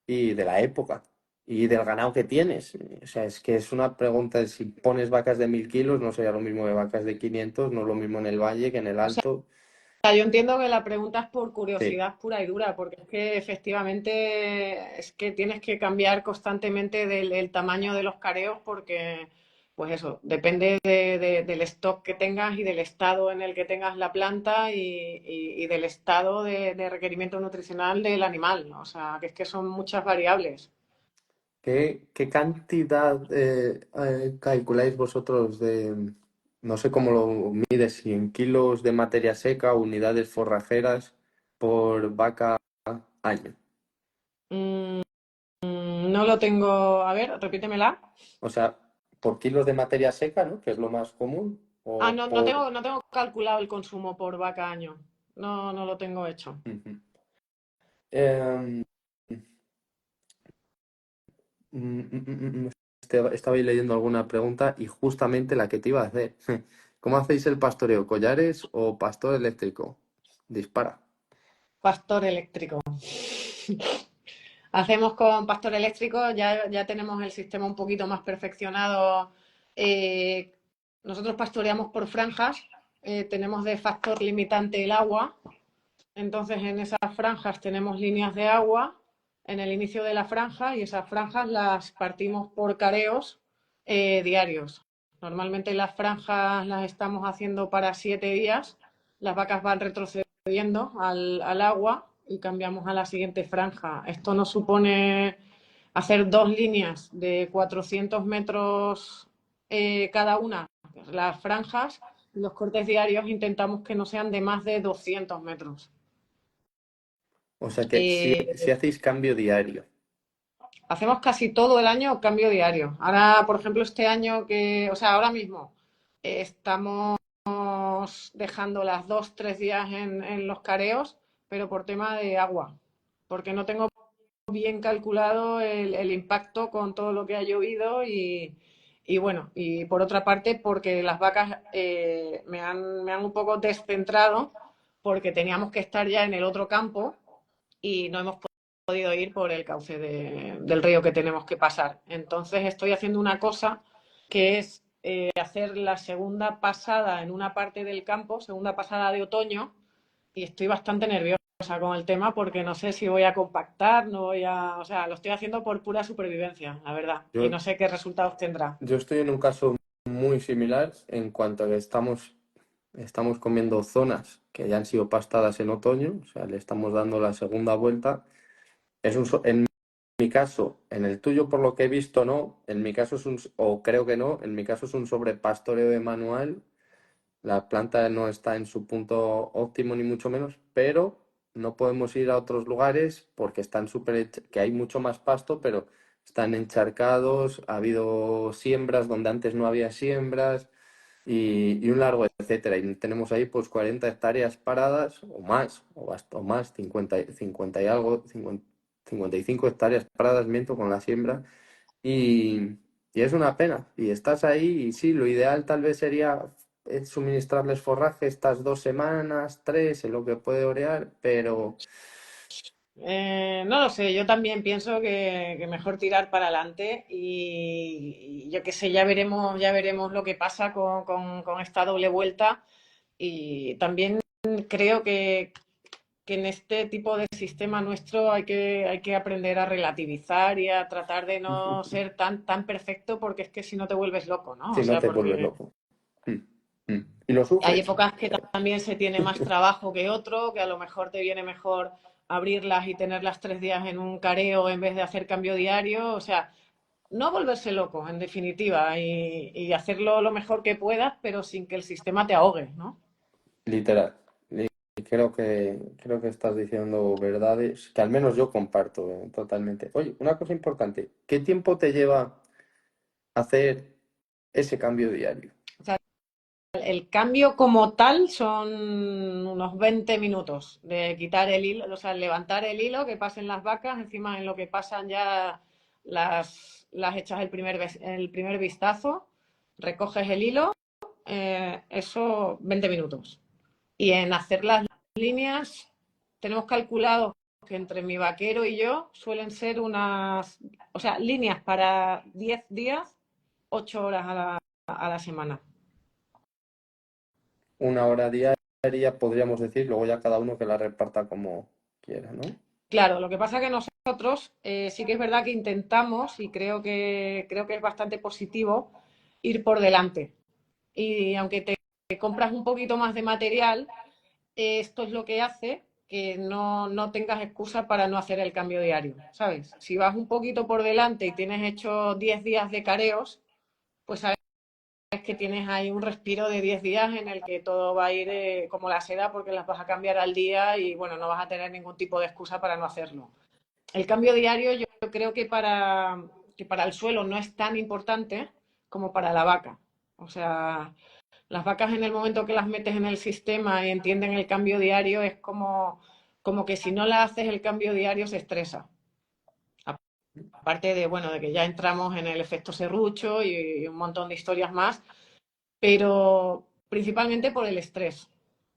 y de la época y del ganado que tienes. O sea, es que es una pregunta de si pones vacas de 1000 kilos, no sería lo mismo de vacas de 500, no es lo mismo en el valle que en el o sea, alto. yo entiendo que la pregunta es por Sí. curiosidad pura y dura, porque es que efectivamente es que tienes que cambiar constantemente el tamaño de los careos porque, pues eso, depende del stock que tengas y del estado en el que tengas la planta y del estado de requerimiento nutricional del animal, ¿no? O sea, que es que son muchas variables. ¿Qué cantidad calculáis vosotros no sé cómo lo mides, si en kilos de materia seca o unidades forrajeras por vaca año? Mm, no lo tengo, a ver, repítemela. O sea, por kilos de materia seca, ¿no? Que es lo más común, Ah, o no, por... no tengo calculado el consumo por vaca año. No, no lo tengo hecho. Ujú. Em, estaba ahí leyendo alguna pregunta y justamente la que te iba a hacer. ¿Cómo hacéis el pastoreo? ¿Collares o pastor eléctrico? Dispara. Pastor eléctrico. Hacemos con pastor eléctrico, ya tenemos el sistema un poquito más perfeccionado. Eh, Nosotros pastoreamos por franjas, tenemos de factor limitante el agua, entonces en esas franjas tenemos líneas de agua en el inicio de la franja y esas franjas las partimos por careos diarios. Normalmente las franjas las estamos haciendo para 7 días, las vacas van retrocediendo al agua y cambiamos a la siguiente franja. Esto nos supone hacer 2 líneas de 400 metros cada una. Las franjas, los cortes diarios intentamos que no sean de más de 200 metros. O sea que si Eh, hacéis cambio diario. Hacemos casi todo el año cambio diario. Ahora, por ejemplo, este año o sea, ahora mismo estamos dejando las 2, 3 días en los careos, pero por tema de agua, porque no tengo bien calculado el impacto con todo lo que ha llovido y bueno, y por otra parte porque las vacas me han un poco descentrado porque teníamos que estar ya en el otro campo y no hemos podido ir por el cauce del río que tenemos que pasar. Entonces estoy haciendo una cosa que es hacer la segunda pasada en una parte del campo, segunda pasada de otoño, y estoy bastante nerviosa con el tema porque no sé si voy a compactar, no voy a, o sea, lo estoy haciendo por pura supervivencia, la verdad, y Yo, no sé qué resultados tendrá. yo estoy en un caso muy similar en cuanto a que estamos comiendo zonas que ya han sido pastadas en otoño, o sea, le estamos dando la segunda vuelta. En mi caso, en el tuyo, por lo que he visto, no. En mi caso o creo que no, en mi caso es un sobrepastoreo de manual. La planta no está en su punto óptimo ni mucho menos, pero no podemos ir a otros lugares porque que hay mucho más pasto, pero están encharcados, ha habido siembras donde antes no había siembras y un largo etcétera. Y tenemos ahí pues 40 hectáreas paradas o más, o más, 50 y algo, 55 hectáreas paradas, miento, con la siembra. Y, y es una pena. Y estás ahí y sí, lo ideal tal vez sería suministrarles forraje estas 2 semanas, 3, en lo que puede orear, pero No lo sé, yo también pienso que mejor tirar para adelante y yo qué sé, ya veremos lo que pasa con esta doble vuelta y también creo que en este tipo de sistema nuestro hay que aprender a relativizar y a tratar de no ser tan perfecto porque es que si no te vuelves loco, ¿no? O si no sea, te vuelves porque loco. Y lo hay sufres. épocas que también se tiene más trabajo que otro, que a lo mejor te viene mejor abrirlas y tenerlas 3 días en un careo en vez de hacer cambio diario. O sea, no volverse loco, en definitiva, y hacerlo lo mejor que puedas, pero sin que el sistema te ahogue, ¿no? Literal. Y creo que estás diciendo verdades que al menos yo comparto totalmente. Oye, una cosa importante, ¿qué tiempo te lleva hacer ese cambio diario? O sea, el cambio como tal son unos 20 minutos de quitar el hilo, o sea, levantar el hilo, que pasen las vacas, encima en lo que pasan ya las echas el primer vistazo, recoges el hilo, eso 20 minutos. Y en hacer las líneas tenemos calculado que entre mi vaquero y yo suelen ser o sea, líneas para 10 días, 8 horas a la semana. 1 hora diaria, podríamos decir, luego ya cada uno que la reparta como quiera, ¿no? Claro, lo que pasa que nosotros sí que es verdad que intentamos y creo que es bastante positivo ir por delante. Y aunque te compras un poquito más de material, esto es lo que hace que no tengas excusa para no hacer el cambio diario, ¿sabes? Si vas un poquito por delante y tienes hecho 10 días de careos, pues sabes que tienes ahí un respiro de 10 días en el que todo va a ir como la seda porque las vas a cambiar al día y bueno, no vas a tener ningún tipo de excusa para no hacerlo. El cambio diario yo creo que para el suelo no es tan importante como para la vaca. O sea, las vacas en el momento que las metes en el sistema y entienden el cambio diario es como que si no la haces el cambio diario se estresa. Aparte de, bueno, de que ya entramos en el efecto serrucho y un montón de historias más, pero principalmente por el estrés.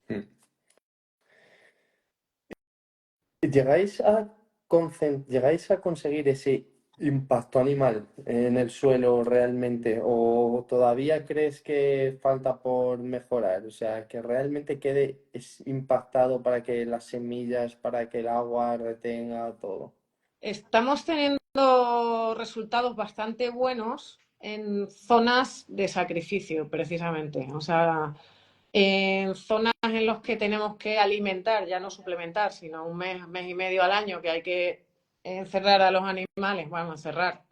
Mm. ¿Llegáis a conseguir ese impacto animal en el suelo realmente? ¿O todavía crees que falta por mejorar? O sea, que realmente quede impactado para que las semillas, para que el agua retenga todo. Estamos teniendo resultados bastante buenos en zonas de sacrificio, precisamente. O sea, en zonas en las que tenemos que alimentar, ya no suplementar, sino un mes, mes y medio al año que hay que encerrar a los animales, bueno, encerrar,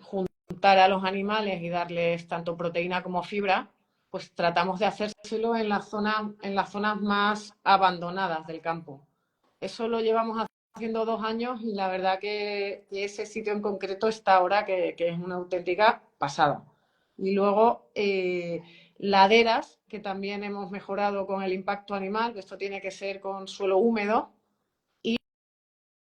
juntar a los animales y darles tanto proteína como fibra, pues tratamos de hacérselo en las zonas más abandonadas del campo. Eso lo llevamos haciendo 2 años y la verdad que ese sitio en concreto está ahora que es una auténtica pasada. Y luego laderas, que también hemos mejorado con el impacto animal, que esto tiene que ser con suelo húmedo.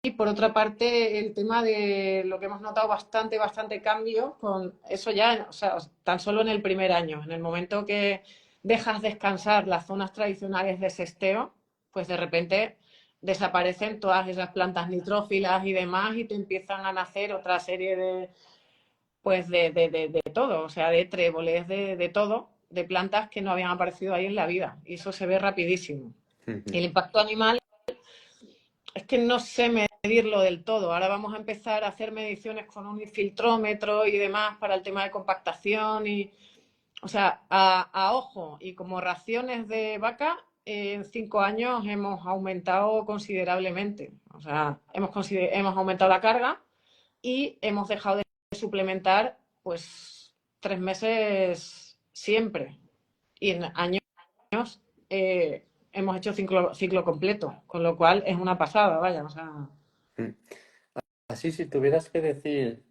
Y por otra parte, el tema de lo que hemos notado bastante cambio con eso ya, o sea, tan solo en el primer año, en el momento que dejas descansar las zonas tradicionales de sesteo, pues de repente desaparecen todas esas plantas nitrófilas y demás y te empiezan a nacer otra serie de, pues de todo, o sea, de tréboles, de todo, de plantas que no habían aparecido ahí en la vida. Y eso se ve rapidísimo. Y el impacto animal es que no sé medirlo del todo. Ahora vamos a empezar a hacer mediciones con un filtrómetro y demás para el tema de compactación y, o sea, a ojo y como raciones de vaca, en 5 años hemos aumentado considerablemente. O sea, hemos aumentado la carga y hemos dejado de suplementar, pues, 3 meses siempre. Y en años hemos hecho ciclo completo, con lo cual es una pasada, vaya, o sea. Mm. Así, si tuvieras que decir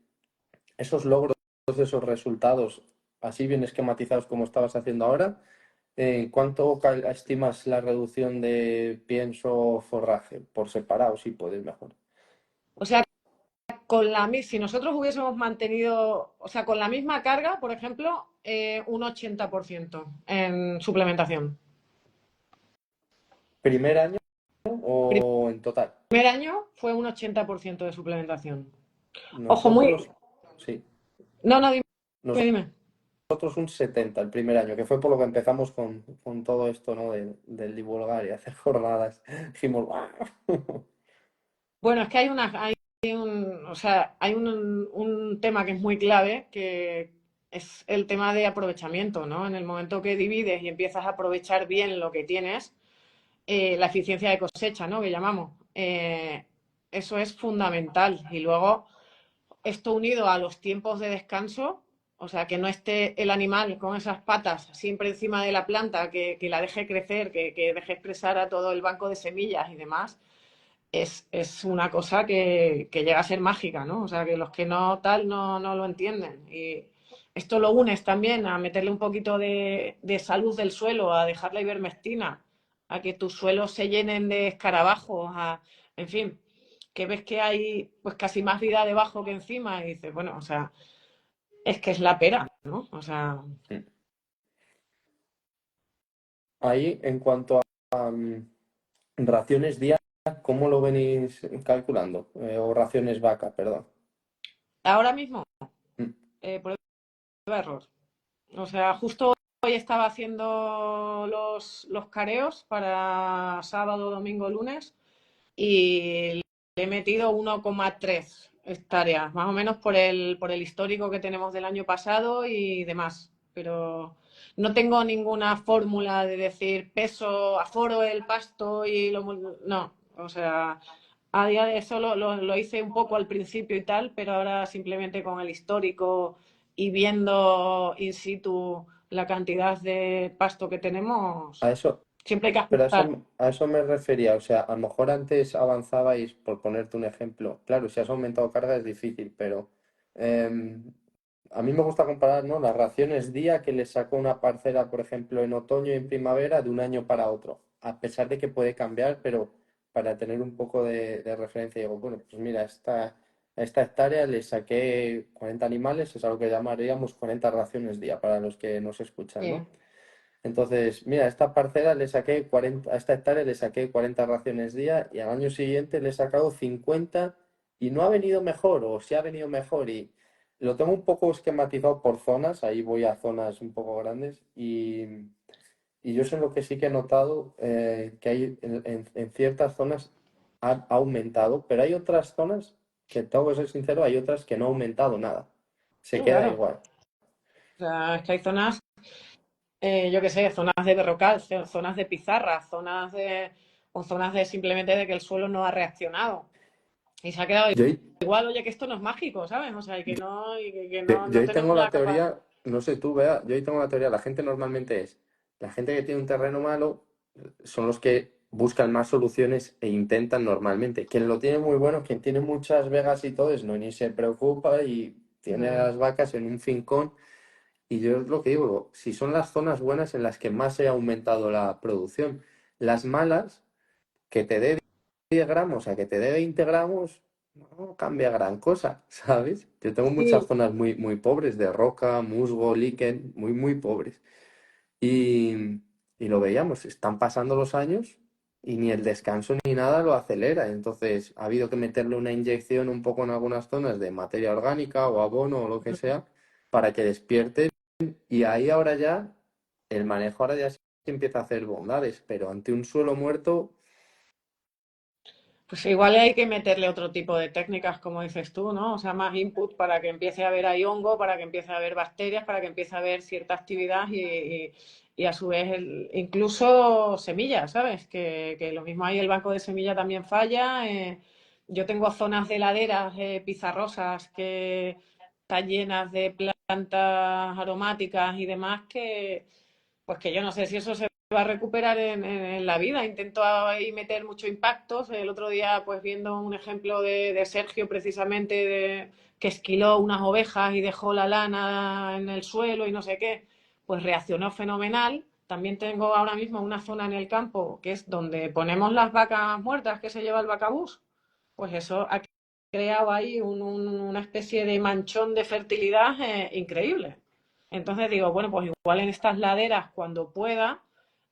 esos logros, esos resultados, así bien esquematizados como estabas haciendo ahora, ¿en cuánto estimas la reducción de pienso forraje? Por separado, si puedes mejor. O sea, si nosotros hubiésemos mantenido, o sea, con la misma carga, por ejemplo, un 80% en suplementación. ¿Primer año o en total? Primer año fue un 80% de suplementación. Ojo, muy. Nosotros, sí, No, no, dime, dime. nosotros un 70 el primer año, que fue por lo que empezamos con todo esto, ¿no? Del divulgar y hacer jornadas. Dijimos, ¡guau! Bueno, es que o sea, hay un tema que es muy clave, que es el tema de aprovechamiento, ¿no? En el momento que divides y empiezas a aprovechar bien lo que tienes, la eficiencia de cosecha, ¿no? Que llamamos. Eso es fundamental. Y luego, esto unido a los tiempos de descanso, o sea, que no esté el animal con esas patas siempre encima de la planta, que la deje crecer, que deje expresar a todo el banco de semillas y demás, es una cosa que llega a ser mágica, ¿no? O sea, que los que no tal no lo entienden. Y esto lo unes también a meterle un poquito de salud del suelo, a dejar la ivermectina, a que tus suelos se llenen de escarabajos, en fin, que ves que hay pues casi más vida debajo que encima y dices, bueno, o sea, es que es la pera, ¿no? O sea, Ahí, en cuanto a raciones diarias, ¿cómo lo venís calculando? O raciones vaca, perdón. ahora mismo, Mm. prueba de error. O sea, justo hoy estaba haciendo los careos para sábado, domingo, lunes y le he metido 1,3 hectáreas, más o menos por el histórico que tenemos del año pasado y demás. Pero no tengo ninguna fórmula de decir peso, aforo el pasto no, o sea, a día de eso lo hice un poco al principio y tal, pero ahora simplemente con el histórico y viendo in situ la cantidad de pasto que A tenemos, eso, siempre hay que pero ajustar. a eso me refería. O sea, a lo mejor antes avanzabais, por ponerte un ejemplo. Claro, si has aumentado carga es difícil, pero em, a mí me gusta comparar, ¿no? Las raciones día que le sacó una parcela, por ejemplo, en otoño y en primavera de un año para otro. A pesar de que puede cambiar, pero para tener un poco de referencia, digo, bueno, pues mira, a esta hectárea le saqué 40 animales, es algo que llamaríamos 40 raciones día para los que nos escuchan, Sí. ¿no? Entonces, mira, a esta parcela le saqué 40, a esta hectárea le saqué 40 raciones día y al año siguiente le he sacado 50 y no ha venido mejor o sí ha venido mejor y lo tengo un poco esquematizado por zonas, ahí voy a zonas un poco grandes y yo sé lo que sí que he notado que hay en ciertas zonas ha aumentado, pero hay otras zonas que tengo que ser sincero, hay otras que no ha aumentado nada, se Sí, queda claro. igual. O sea, es que hay zonas, yo qué sé, zonas de berrocal, zonas de pizarra, o zonas de simplemente de que el suelo no ha reaccionado. Y se ha quedado Yo, ahí- igual, oye, que esto no es mágico, ¿sabes? O sea, que Yo, no, yo no ahí tenemos tengo la la capacidad. teoría, no sé tú, vea, yo ahí tengo la teoría, la gente normalmente es, la gente que tiene un terreno malo son los que buscan más soluciones e intentan normalmente. Quien lo tiene muy bueno, quien tiene muchas vegas y todo, es no ni se preocupa y tiene a las vacas en un fincón. Y yo es lo que digo, si son las zonas buenas en las que más se ha aumentado la producción, las malas que te dé 10 gramos a que te dé 20 gramos, no cambia gran cosa, ¿sabes? Yo tengo muchas Sí, zonas muy, muy pobres de roca, musgo, líquen, muy, muy pobres. Y, y lo veíamos, están pasando los años y ni el descanso ni nada lo acelera. Entonces ha habido que meterle una inyección un poco en algunas zonas de materia orgánica o abono o lo que sea para que despierten. Y ahí ahora ya, el manejo ahora ya sí empieza a hacer bondades, pero ante un suelo muerto. pues igual hay que meterle otro tipo de técnicas, como dices tú, ¿no? O sea, más input para que empiece a haber ahí hongo, para que empiece a haber bacterias, para que empiece a haber cierta actividad y a su vez incluso semillas, ¿sabes? Que lo mismo ahí el banco de semilla también falla. Yo tengo zonas de laderas pizarrosas que están llenas de plantas aromáticas y demás pues que yo no sé si eso se va a recuperar en la vida. Intento ahí meter mucho impacto. El otro día, pues viendo un ejemplo de Sergio, precisamente, que esquiló unas ovejas y dejó la lana en el suelo y no sé qué, pues reaccionó fenomenal. También tengo ahora mismo una zona en el campo que es donde ponemos las vacas muertas que se lleva el vacabús. Pues eso ha creado ahí una especie de manchón de fertilidad increíble. Entonces digo, bueno, pues igual en estas laderas, cuando pueda,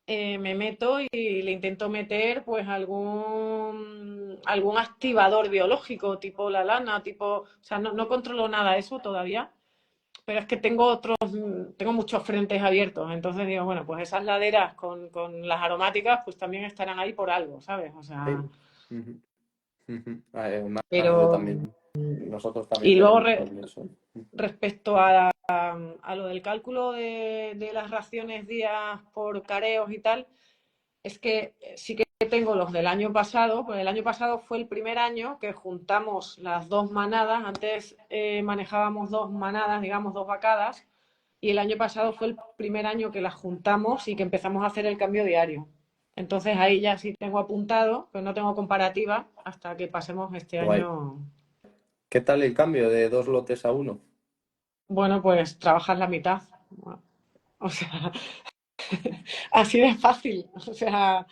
me meto y le intento meter pues algún activador biológico, tipo la lana, tipo, o sea, no controlo nada eso todavía, pero es que tengo muchos frentes abiertos. Entonces digo, bueno, pues esas laderas con las aromáticas, pues también estarán ahí por algo, ¿sabes? O sea, Sí. Ujú, ujú. Yo pero, también, nosotros también y luego tenemos eso. respecto a lo del cálculo de las raciones días por careos y tal, es que sí que tengo los del año pasado, pues el año pasado fue el primer año que juntamos las dos manadas, antes manejábamos dos manadas, digamos dos vacadas, y el año pasado fue el primer año que las juntamos y que empezamos a hacer el cambio diario. Entonces ahí ya sí tengo apuntado, pero no tengo comparativa hasta que pasemos este Guay. año. ¿Qué tal el cambio de 2 lotes a 1? Bueno, pues trabajas la mitad. Bueno, o sea, así de fácil. O sea,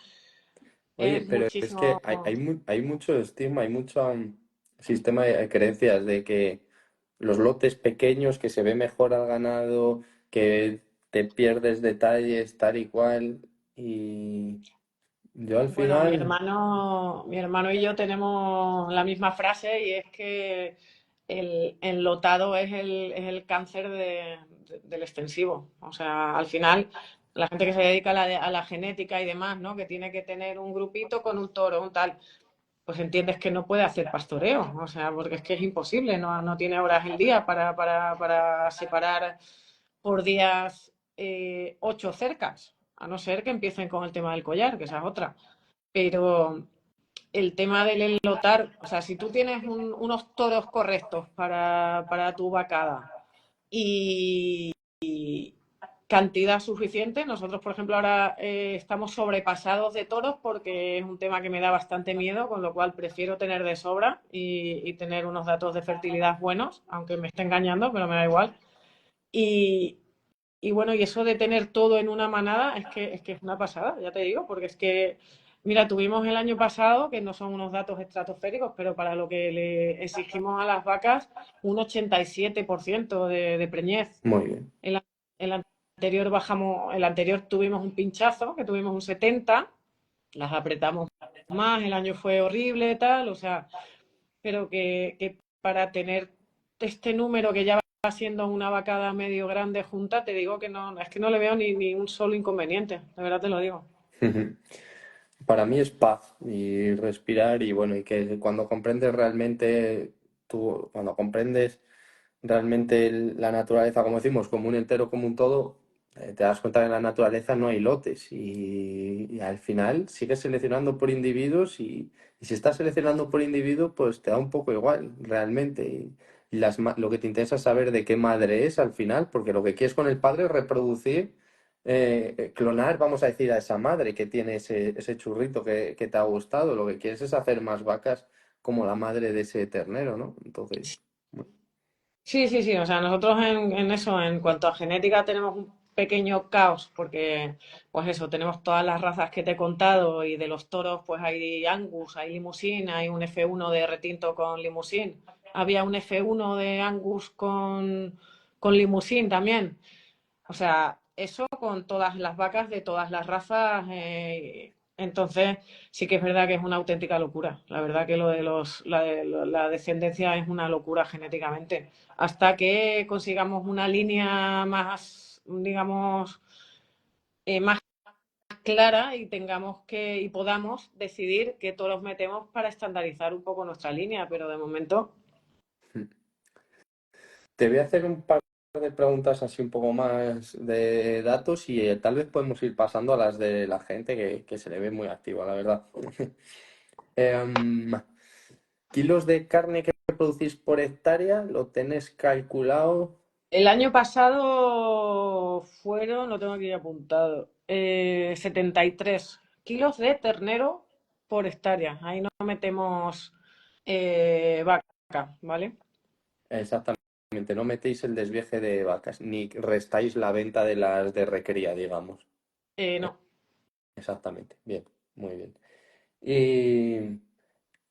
Oye, es pero es que muchísimo. hay mucho estigma, hay mucho sistema de creencias de que los lotes pequeños, que se ve mejor al ganado, que te pierdes detalles tal y cual. Y yo al Bueno, final, mi hermano y yo tenemos la misma frase y es que el enlotado es el cáncer del extensivo. O sea, al final, la gente que se dedica a la genética y demás, ¿no? Que tiene que tener un grupito con un toro, un tal, pues entiendes que no puede hacer pastoreo. O sea, porque es que es imposible, no tiene horas el día para separar por días 8 cercas, a no ser que empiecen con el tema del collar, que esa es otra. Pero el tema del enlotar, o sea, si tú tienes unos toros correctos para tu vacada y cantidad suficiente, nosotros, por ejemplo, ahora estamos sobrepasados de toros porque es un tema que me da bastante miedo, con lo cual prefiero tener de sobra y tener unos datos de fertilidad buenos, aunque me esté engañando, pero me da igual. Y, y bueno, y eso de tener todo en una manada es que es una pasada, ya te digo, porque es que Mira, tuvimos el año pasado, que no son unos datos estratosféricos, pero para lo que le exigimos a las vacas, un 87% de preñez. Muy bien. El, el anterior bajamos, el anterior tuvimos un pinchazo, que tuvimos un 70, las apretamos más, el año fue horrible, tal, o sea, pero que para tener este número que ya va siendo una vacada medio grande junta, te digo que no, es que no le veo ni un solo inconveniente, de verdad te lo digo. Para mí es paz y respirar y bueno, y que cuando comprendes realmente, cuando comprendes realmente la naturaleza, como decimos, como un entero, como un todo, te das cuenta que en la naturaleza no hay lotes y al final sigues seleccionando por individuos y si estás seleccionando por individuo, pues te da un poco igual realmente. Y lo que te interesa es saber de qué madre es al final, porque lo que quieres con el padre es reproducir, clonar, vamos a decir, a esa madre que tiene ese churrito que te ha gustado. Lo que quieres es hacer más vacas como la madre de ese ternero, ¿no? Entonces, bueno. Sí, sí, sí. O sea, nosotros en eso, en cuanto a genética, tenemos un pequeño caos, porque, pues eso, tenemos todas las razas que te he contado y de los toros, pues hay Angus, hay Limousin, hay un F1 de retinto con Limousin. Había un F1 de Angus con Limousin también. O sea, eso con todas las vacas de todas las razas. Entonces, sí que es verdad que es una auténtica locura. La verdad que lo de la descendencia es una locura genéticamente. Hasta que consigamos una línea más, digamos, más clara y tengamos y podamos decidir qué toros metemos para estandarizar un poco nuestra línea. Pero de momento, Te voy a hacer un par de preguntas así un poco más de datos y tal vez podemos ir pasando a las de la gente que se le ve muy activa, la verdad. Em, Kilos de carne que producís por hectárea, ¿lo tenés calculado? el año pasado fueron, lo tengo aquí apuntado, 73 kilos de ternero por hectárea. Ahí no metemos vaca, ¿vale? Exactamente, no metéis el desviaje de vacas, ni restáis la venta de las de recría, digamos. No. Exactamente, bien, muy bien. Y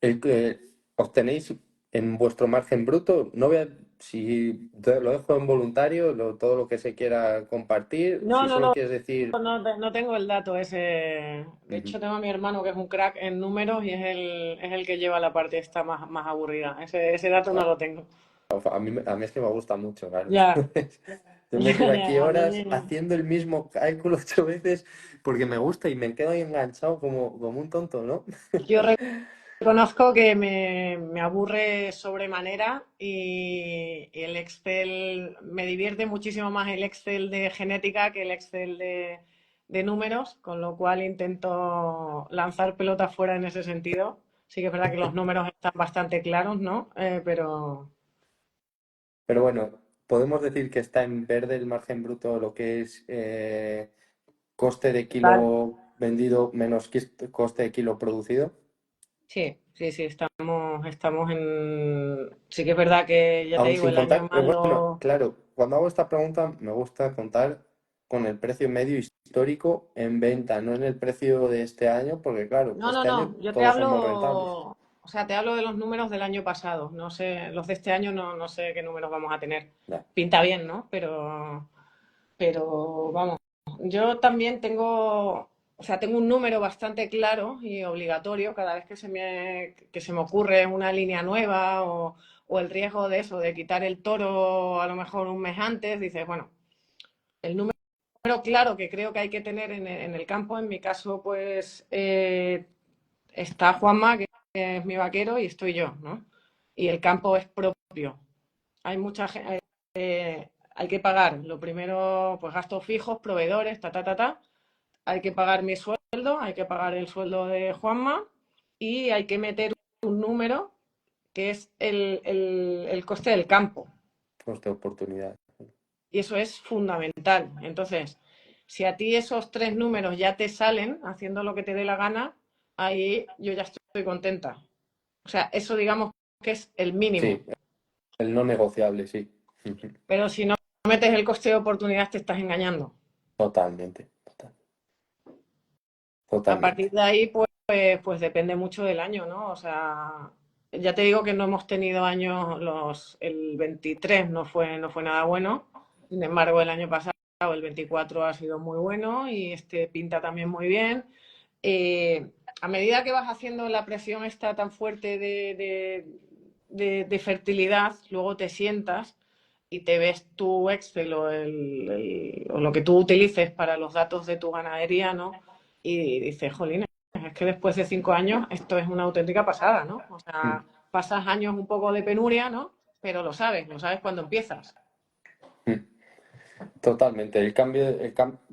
el que obtenéis en vuestro margen bruto, no voy a, si lo dejo en voluntario, todo lo que se quiera compartir, No, si no, solo no, quieres decir, no tengo el dato ese. De ujú. hecho, tengo a mi hermano que es un crack en números y es el que lleva la parte esta más aburrida. Ese dato no lo tengo. A mí es que me gusta mucho, claro. Ya, Yo me tiro ya, aquí ya, a horas mí. haciendo el mismo cálculo 8 veces porque me gusta y me quedo ahí enganchado como un tonto, ¿no? Yo reconozco que me aburre sobremanera y el Excel me divierte muchísimo más el Excel de genética que el Excel de números, con lo cual intento lanzar pelotas fuera en ese sentido. Sí que es verdad que los números están bastante claros, ¿no? Pero Pero bueno, podemos decir que está en verde el margen bruto, lo que es coste de total. kilo vendido menos coste de kilo producido. Sí, sí, sí, estamos en... Sí que es verdad que, ya te Aún digo, sin el año contar, bueno, malo... claro, cuando hago esta pregunta me gusta contar con el precio medio histórico en venta, no en el precio de este año, porque claro, No, no, este año no. Yo te todos somos rentables. hablo, o sea, te hablo de los números del año pasado. No sé, los de este año no sé qué números vamos a tener. Ya. Pinta bien, ¿no? Pero vamos. Yo también tengo, o sea, tengo un número bastante claro y obligatorio cada vez que se me ocurre una línea nueva o el riesgo de eso, de quitar el toro a lo mejor un mes antes. Dices, bueno, el número claro que creo que hay que tener en el campo, en mi caso, pues está Juanma, que es mi vaquero, y estoy yo, ¿no? Y el campo es propio. Hay mucha gente, hay que pagar, lo primero, pues gastos fijos, proveedores, ta, ta, ta, ta. Hay que pagar mi sueldo, hay que pagar el sueldo de Juanma y hay que meter un número que es el coste del campo. Coste de oportunidad. Y eso es fundamental. Entonces, si a ti esos tres números ya te salen haciendo lo que te dé la gana, ahí yo ya estoy contenta. O sea, eso digamos que es el mínimo. Sí, el no negociable, sí. Pero si no metes el coste de oportunidad, te estás engañando. Totalmente, A partir totalmente. de ahí, pues pues depende mucho del año, ¿no? O sea, ya te digo que no hemos tenido años, el 23 no fue nada bueno. Sin embargo, el año pasado, el 24 ha sido muy bueno y este pinta también muy bien. Eh, a medida que vas haciendo la presión esta tan fuerte de fertilidad, luego te sientas y te ves tu Excel o lo que tú utilices para los datos de tu ganadería, ¿no? Y dices, jolín, es que después de 5 años esto es una auténtica pasada, ¿no? O sea, Mm, pasas años un poco de penuria, ¿no? Pero lo sabes cuando empiezas. mm. Totalmente,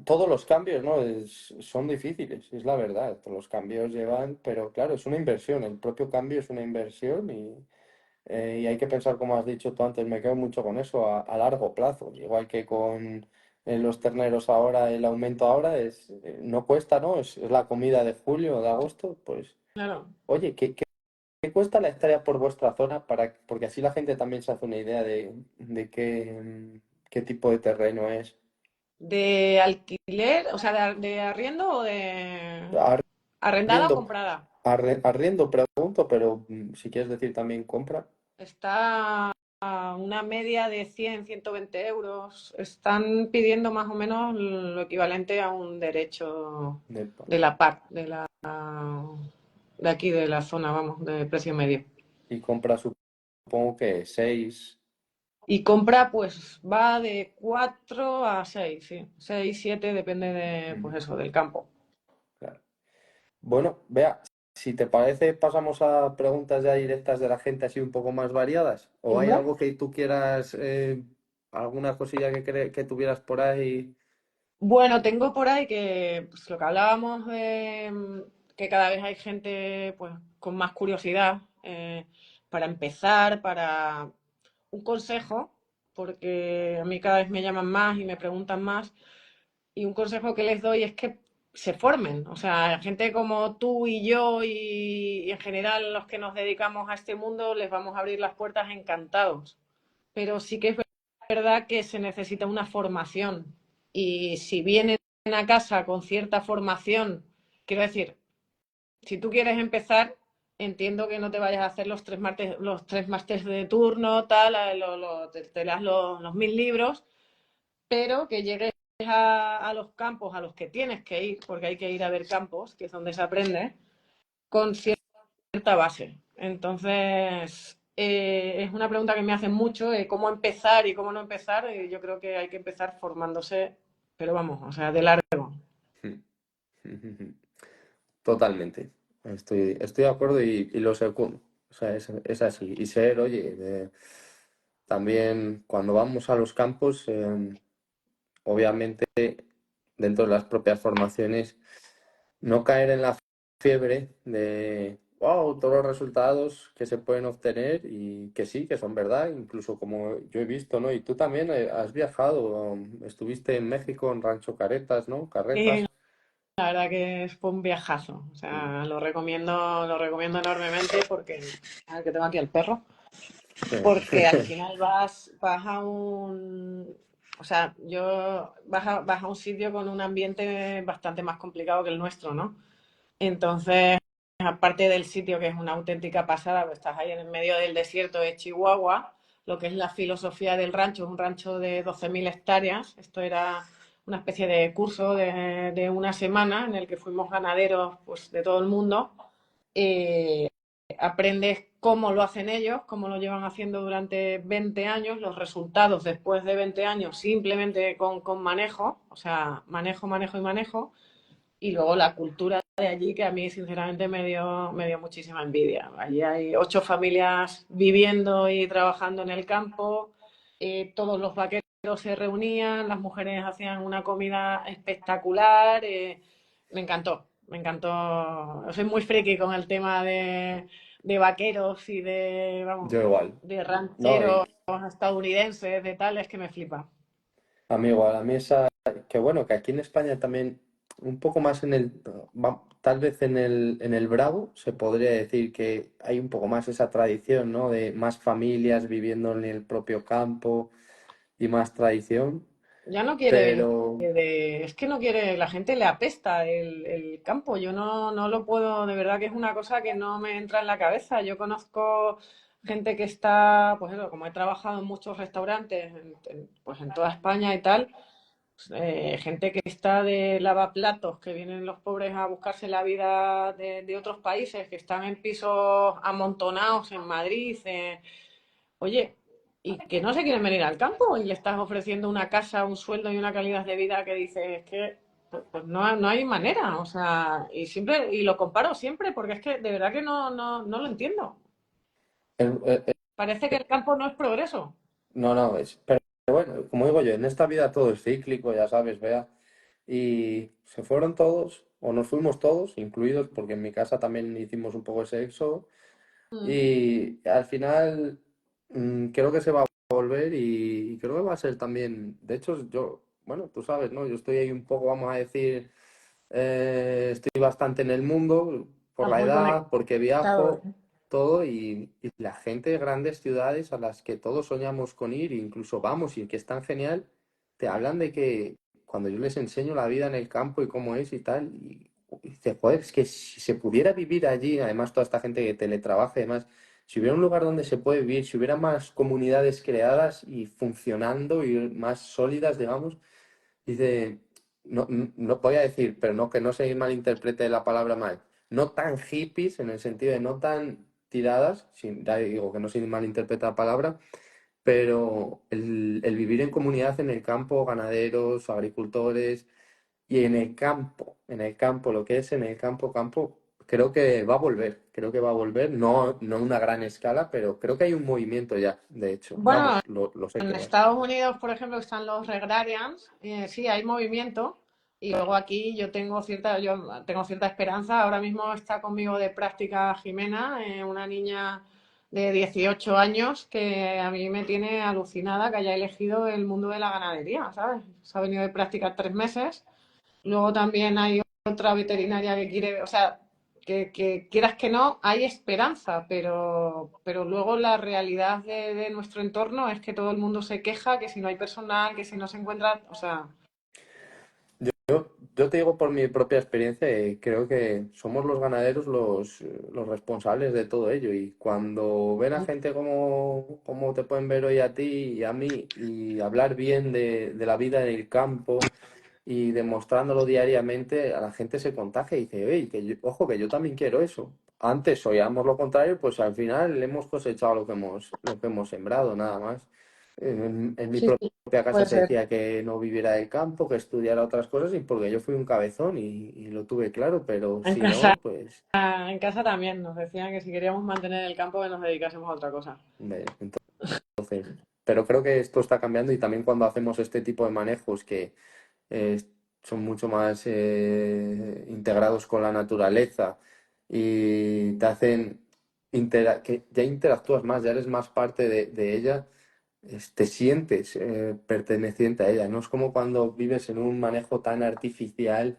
todos los cambios, ¿no? Son difíciles, es la verdad. Todos los cambios llevan, pero claro, es una inversión. El propio cambio es una inversión y hay que pensar, como has dicho tú antes, me quedo mucho con eso, a largo plazo. Igual que con los terneros ahora, el aumento ahora no cuesta, ¿no? Es la comida de julio o de agosto. Pues, Claro. oye, ¿qué cuesta la hectárea por vuestra zona? Porque así la gente también se hace una idea de qué tipo de terreno es. ¿De alquiler, o sea, de arriendo o de arrendada o Arriendo, comprada? arriendo, pregunto, pero si quieres decir también compra. Está a una media de 100, 120 euros. Están pidiendo más o menos lo equivalente a un derecho de- de la PAC, de aquí, de la zona, vamos, de precio medio. y compra supongo que 6. Y compra, pues, va de 4 a 6, sí. 6, 7, depende de, pues eso, del campo. Claro. Bueno, vea, si te parece, pasamos a preguntas ya directas de la gente así un poco más variadas. ¿O hay Ujú. algo que tú quieras, alguna cosilla que tuvieras por ahí? Bueno, tengo por ahí que pues, lo que hablábamos de que cada vez hay gente pues con más curiosidad para empezar, para un consejo, porque a mí cada vez me llaman más y me preguntan más, y un consejo que les doy es que se formen, o sea, gente como tú y yo y en general los que nos dedicamos a este mundo les vamos a abrir las puertas encantados, pero sí que es verdad que se necesita una formación. Y si vienen a casa con cierta formación, quiero decir, si tú quieres empezar, entiendo que no te vayas a hacer los tres másters de turno, tal, te leas los 1000 libros, pero que llegues a los campos a los que tienes que ir, porque hay que ir a ver campos, que es donde se aprende, con cierta base. Entonces, es una pregunta que me hacen mucho, cómo empezar y cómo no empezar. Y yo creo que hay que empezar formándose, pero vamos, o sea, de largo. Totalmente. Estoy de acuerdo y lo secundo. O sea, es así. Y ser, oye, también cuando vamos a los campos, obviamente dentro de las propias formaciones, no caer en la fiebre de, wow, todos los resultados que se pueden obtener y que sí, que son verdad, incluso como yo he visto, ¿no? Y tú también has viajado, estuviste en México, en Rancho Caretas, ¿no? Y Carretas. la verdad que fue un viajazo. O Mm. sea, lo recomiendo enormemente porque, a ver, que tengo aquí el perro, porque al final vas a o sea, vas a un sitio con un ambiente bastante más complicado que el nuestro, ¿no? Entonces, aparte del sitio que es una auténtica pasada, pues estás ahí en el medio del desierto de Chihuahua, lo que es la filosofía del rancho, es un rancho de 12.000 hectáreas. Esto era una especie de curso de una semana en el que fuimos ganaderos pues, de todo el mundo. Eh, Aprendes cómo lo hacen ellos, cómo lo llevan haciendo durante 20 años, los resultados después de 20 años simplemente con manejo, o sea, manejo, manejo y manejo, y luego la cultura de allí que a mí sinceramente me dio muchísima envidia. Allí hay 8 familias viviendo y trabajando en el campo, todos los vaqueros se reunían, las mujeres hacían una comida espectacular, me encantó, me encantó. Soy muy friki con el tema de vaqueros y vamos, Yo igual. de No, rancheros estadounidenses, de tal, es que me flipa. a mí igual, a mí esa, que bueno, que aquí en España también, un poco más tal vez en el Bravo, se podría decir que hay un poco más esa tradición, ¿no? De más familias viviendo en el propio campo y más tradición. Ya no quiere, Pero es que no quiere, la gente le apesta el campo. Yo no lo puedo, de verdad que es una cosa que no me entra en la cabeza. Yo conozco gente que está, pues eso, como he trabajado en muchos restaurantes, pues en toda España y tal, pues, gente que está de lavaplatos, que vienen los pobres a buscarse la vida de otros países, que están en pisos amontonados en Madrid, oye, y que no se quieren venir al campo y le estás ofreciendo una casa, un sueldo y una calidad de vida que dices, es que pues no hay manera, o sea, y siempre, y lo comparo siempre, porque es que de verdad que no lo entiendo. el- el- Parece que el campo no es progreso. no, no, pero bueno, como digo yo, en esta vida todo es cíclico, ya sabes, vea. Y se fueron todos, o nos fuimos todos, incluidos, porque en mi casa también hicimos un poco ese éxodo. Mm. Y al final creo que se va a volver y creo que va a ser también, de hecho yo, bueno, tú sabes, ¿no? Yo estoy ahí un poco, vamos a decir, estoy bastante en el mundo por Estás la muy edad, porque conectado. viajo, todo, y la gente de grandes ciudades a las que todos soñamos con ir, incluso vamos y que es tan genial, te hablan de que cuando yo les enseño la vida en el campo y cómo es y tal, y dice, joder, es que si se pudiera vivir allí, además toda esta gente que teletrabaja y demás, si hubiera un lugar donde se puede vivir, si hubiera más comunidades creadas y funcionando y más sólidas, digamos, dice, no voy a decir, pero no que no se malinterprete la palabra mal, no tan hippies en el sentido de no tan tiradas, ya digo que no se malinterpreta la palabra, pero el vivir en comunidad en el campo, ganaderos, agricultores y en el campo, lo que es en el campo, campo, creo que va a volver, no a una gran escala, pero creo que hay un movimiento ya, de hecho, Bueno, vamos, lo sé en que hay. Estados Unidos, por ejemplo, están los Regrarians, sí, hay movimiento. Y luego aquí yo tengo cierta esperanza. Ahora mismo está conmigo de práctica Jimena, una niña de 18 años que a mí me tiene alucinada que haya elegido el mundo de la ganadería, ¿sabes? Se ha venido de práctica 3 meses. Luego también hay otra veterinaria que quiere, o sea, que quieras que no, hay esperanza, pero luego la realidad de nuestro entorno es que todo el mundo se queja, que si no hay personal, que si no se encuentra, o sea, Yo te digo por mi propia experiencia, creo que somos los ganaderos los responsables de todo ello. Y cuando ven a gente como te pueden ver hoy a ti y a mí, y hablar bien de la vida en el campo y demostrándolo diariamente, a la gente se contagia y dice, oye, ojo, que yo también quiero eso. Antes oíamos lo contrario, pues al final hemos cosechado lo que hemos sembrado, nada más. En mi sí, sí, propia casa puede se ser. decía que no viviera del campo, que estudiara otras cosas, y porque yo fui un cabezón y lo tuve claro, pero En si casa, no, pues, en casa también nos decían que si queríamos mantener el campo que nos dedicásemos a otra cosa. entonces, pero creo que esto está cambiando y también cuando hacemos este tipo de manejos que eh, son mucho más integrados con la naturaleza y te hacen que ya interactúas más, ya eres más parte de ella, te sientes perteneciente a ella. No es como cuando vives en un manejo tan artificial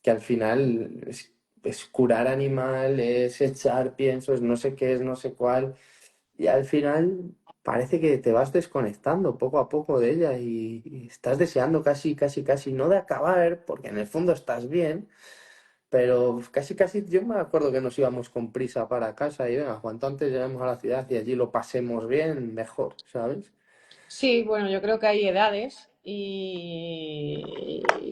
que al final es curar animales, echar piensos, no sé qué es, no sé cuál. Y al final parece que te vas desconectando poco a poco de ella y estás deseando casi, casi, casi no de acabar, porque en el fondo estás bien, pero casi, casi yo me acuerdo que nos íbamos con prisa para casa y venga, cuanto antes lleguemos a la ciudad y allí lo pasemos bien, mejor, ¿sabes? Sí, bueno, yo creo que hay edades y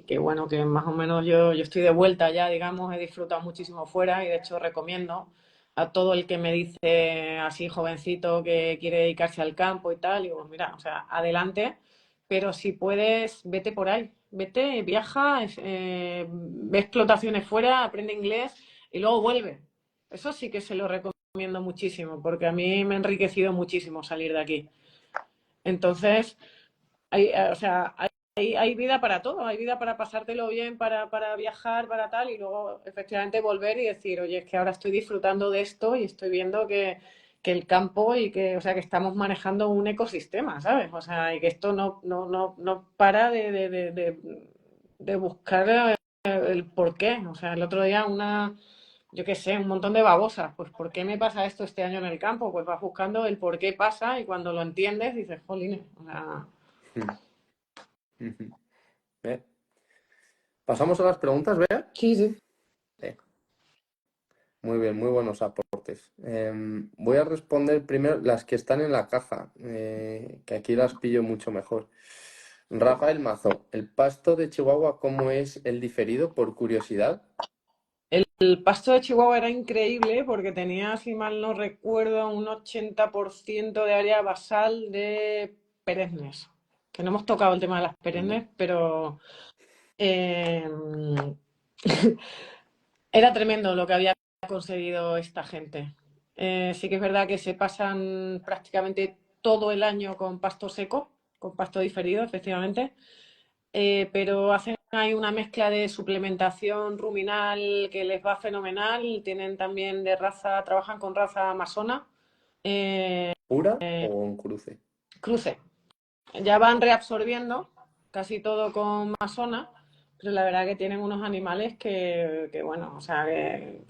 que bueno, que más o menos yo estoy de vuelta ya, digamos, he disfrutado muchísimo fuera y de hecho recomiendo a todo el que me dice así jovencito que quiere dedicarse al campo y tal, y digo, mira, o sea, adelante, pero si puedes, vete por ahí, vete, viaja, ve explotaciones fuera, aprende inglés y luego vuelve. Eso sí que se lo recomiendo muchísimo, porque a mí me ha enriquecido muchísimo salir de aquí. Entonces, o sea, hay vida para todo, hay vida para pasártelo bien, para viajar, para tal, y luego efectivamente volver y decir, oye, es que ahora estoy disfrutando de esto y estoy viendo que el campo y que, o sea, que estamos manejando un ecosistema, ¿sabes? O sea, y que esto no para de buscar el por qué. O sea, el otro día yo qué sé, un montón de babosas. Pues, ¿por qué me pasa esto este año en el campo? Pues vas buscando el por qué pasa y cuando lo entiendes dices, jolines, o sea, Ujú. Bien. ¿Pasamos a las preguntas, Bea? Sí, sí. Sí. Muy bien, muy buenos aportes. Voy a responder primero las que están en la caja, que aquí las pillo mucho mejor. Rafael Mazo, ¿el pasto de Chihuahua cómo es el diferido? Por curiosidad. El pasto de Chihuahua era increíble porque tenía, si mal no recuerdo, un 80% de área basal de pereznes. Que no hemos tocado el tema de las Anda. pereznes, pero eh, era tremendo lo que había conseguido esta gente. Sí que es verdad que se pasan prácticamente todo el año con pasto seco, con pasto diferido, efectivamente, pero hacen ahí una mezcla de suplementación ruminal que les va fenomenal. Tienen también de raza, trabajan con raza amazona, ¿Pura o en cruce? cruce. Ya van reabsorbiendo casi todo con amazona, pero la verdad que tienen unos animales que bueno, o sea, que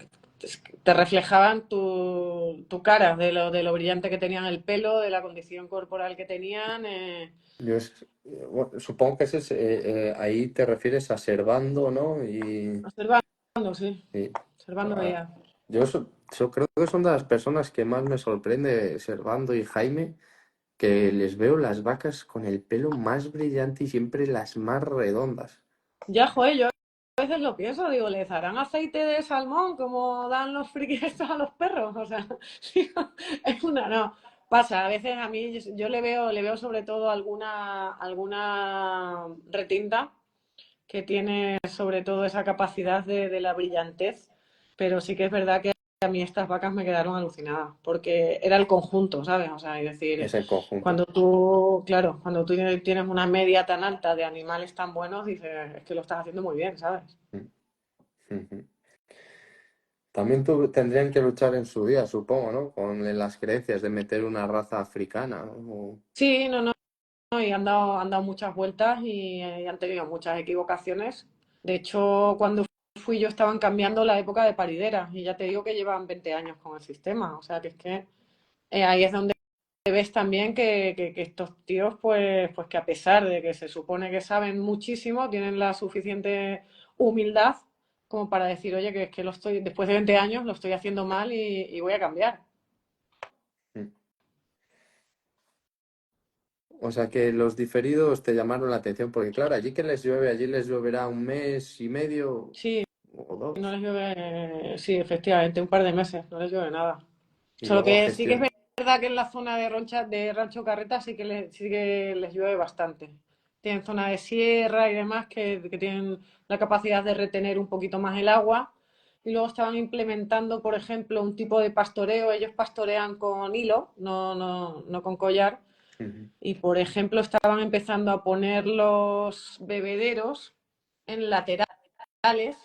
te reflejaban tu cara, de lo brillante que tenían el pelo, de la condición corporal que tenían. Bueno, supongo que ese es, ahí te refieres a Servando, ¿no? Observando, sí, Y, observando ah, veía. yo creo que son de las personas que más me sorprende, Servando y Jaime, que les veo las vacas con el pelo más brillante y siempre las más redondas. Ya, joder, yo a veces lo pienso, digo, ¿les harán aceite de salmón como dan los frikis estos a los perros? O sea, digo, es una, no, pasa, a veces a mí yo le veo sobre todo alguna retinta que tiene sobre todo esa capacidad de la brillantez, pero sí que es verdad que a mí estas vacas me quedaron alucinadas, porque era el conjunto, ¿sabes? O sea, es decir, Es el conjunto. cuando tú, claro, cuando tú tienes una media tan alta de animales tan buenos, dices, es que lo estás haciendo muy bien, ¿sabes? Mm, ujú. También tendrían que luchar en su día, supongo, ¿no? Con las creencias de meter una raza africana, ¿no? Sí, no, y han dado muchas vueltas y han tenido muchas equivocaciones. De hecho, cuando fui yo estaban cambiando la época de parideras y ya te digo que llevan 20 años con el sistema, o sea que es que ahí es donde ves también que estos tíos, pues que a pesar de que se supone que saben muchísimo, tienen la suficiente humildad como para decir, oye, que es que lo estoy, después de 20 años lo estoy haciendo mal y voy a cambiar. Mm. O sea que los diferidos te llamaron la atención, porque claro, allí que les llueve, allí les lloverá un mes y medio Sí, o no dos, les llueve, sí, efectivamente, un par de meses, no les llueve nada. y Solo luego que sí que es gestión. verdad que en la zona de Roncha, de Rancho Carreta sí que les llueve bastante. Tienen zona de sierra y demás que tienen la capacidad de retener un poquito más el agua. Y luego estaban implementando, por ejemplo, un tipo de pastoreo. Ellos pastorean con hilo, no con collar. Ujú, Y, por ejemplo, estaban empezando a poner los bebederos en laterales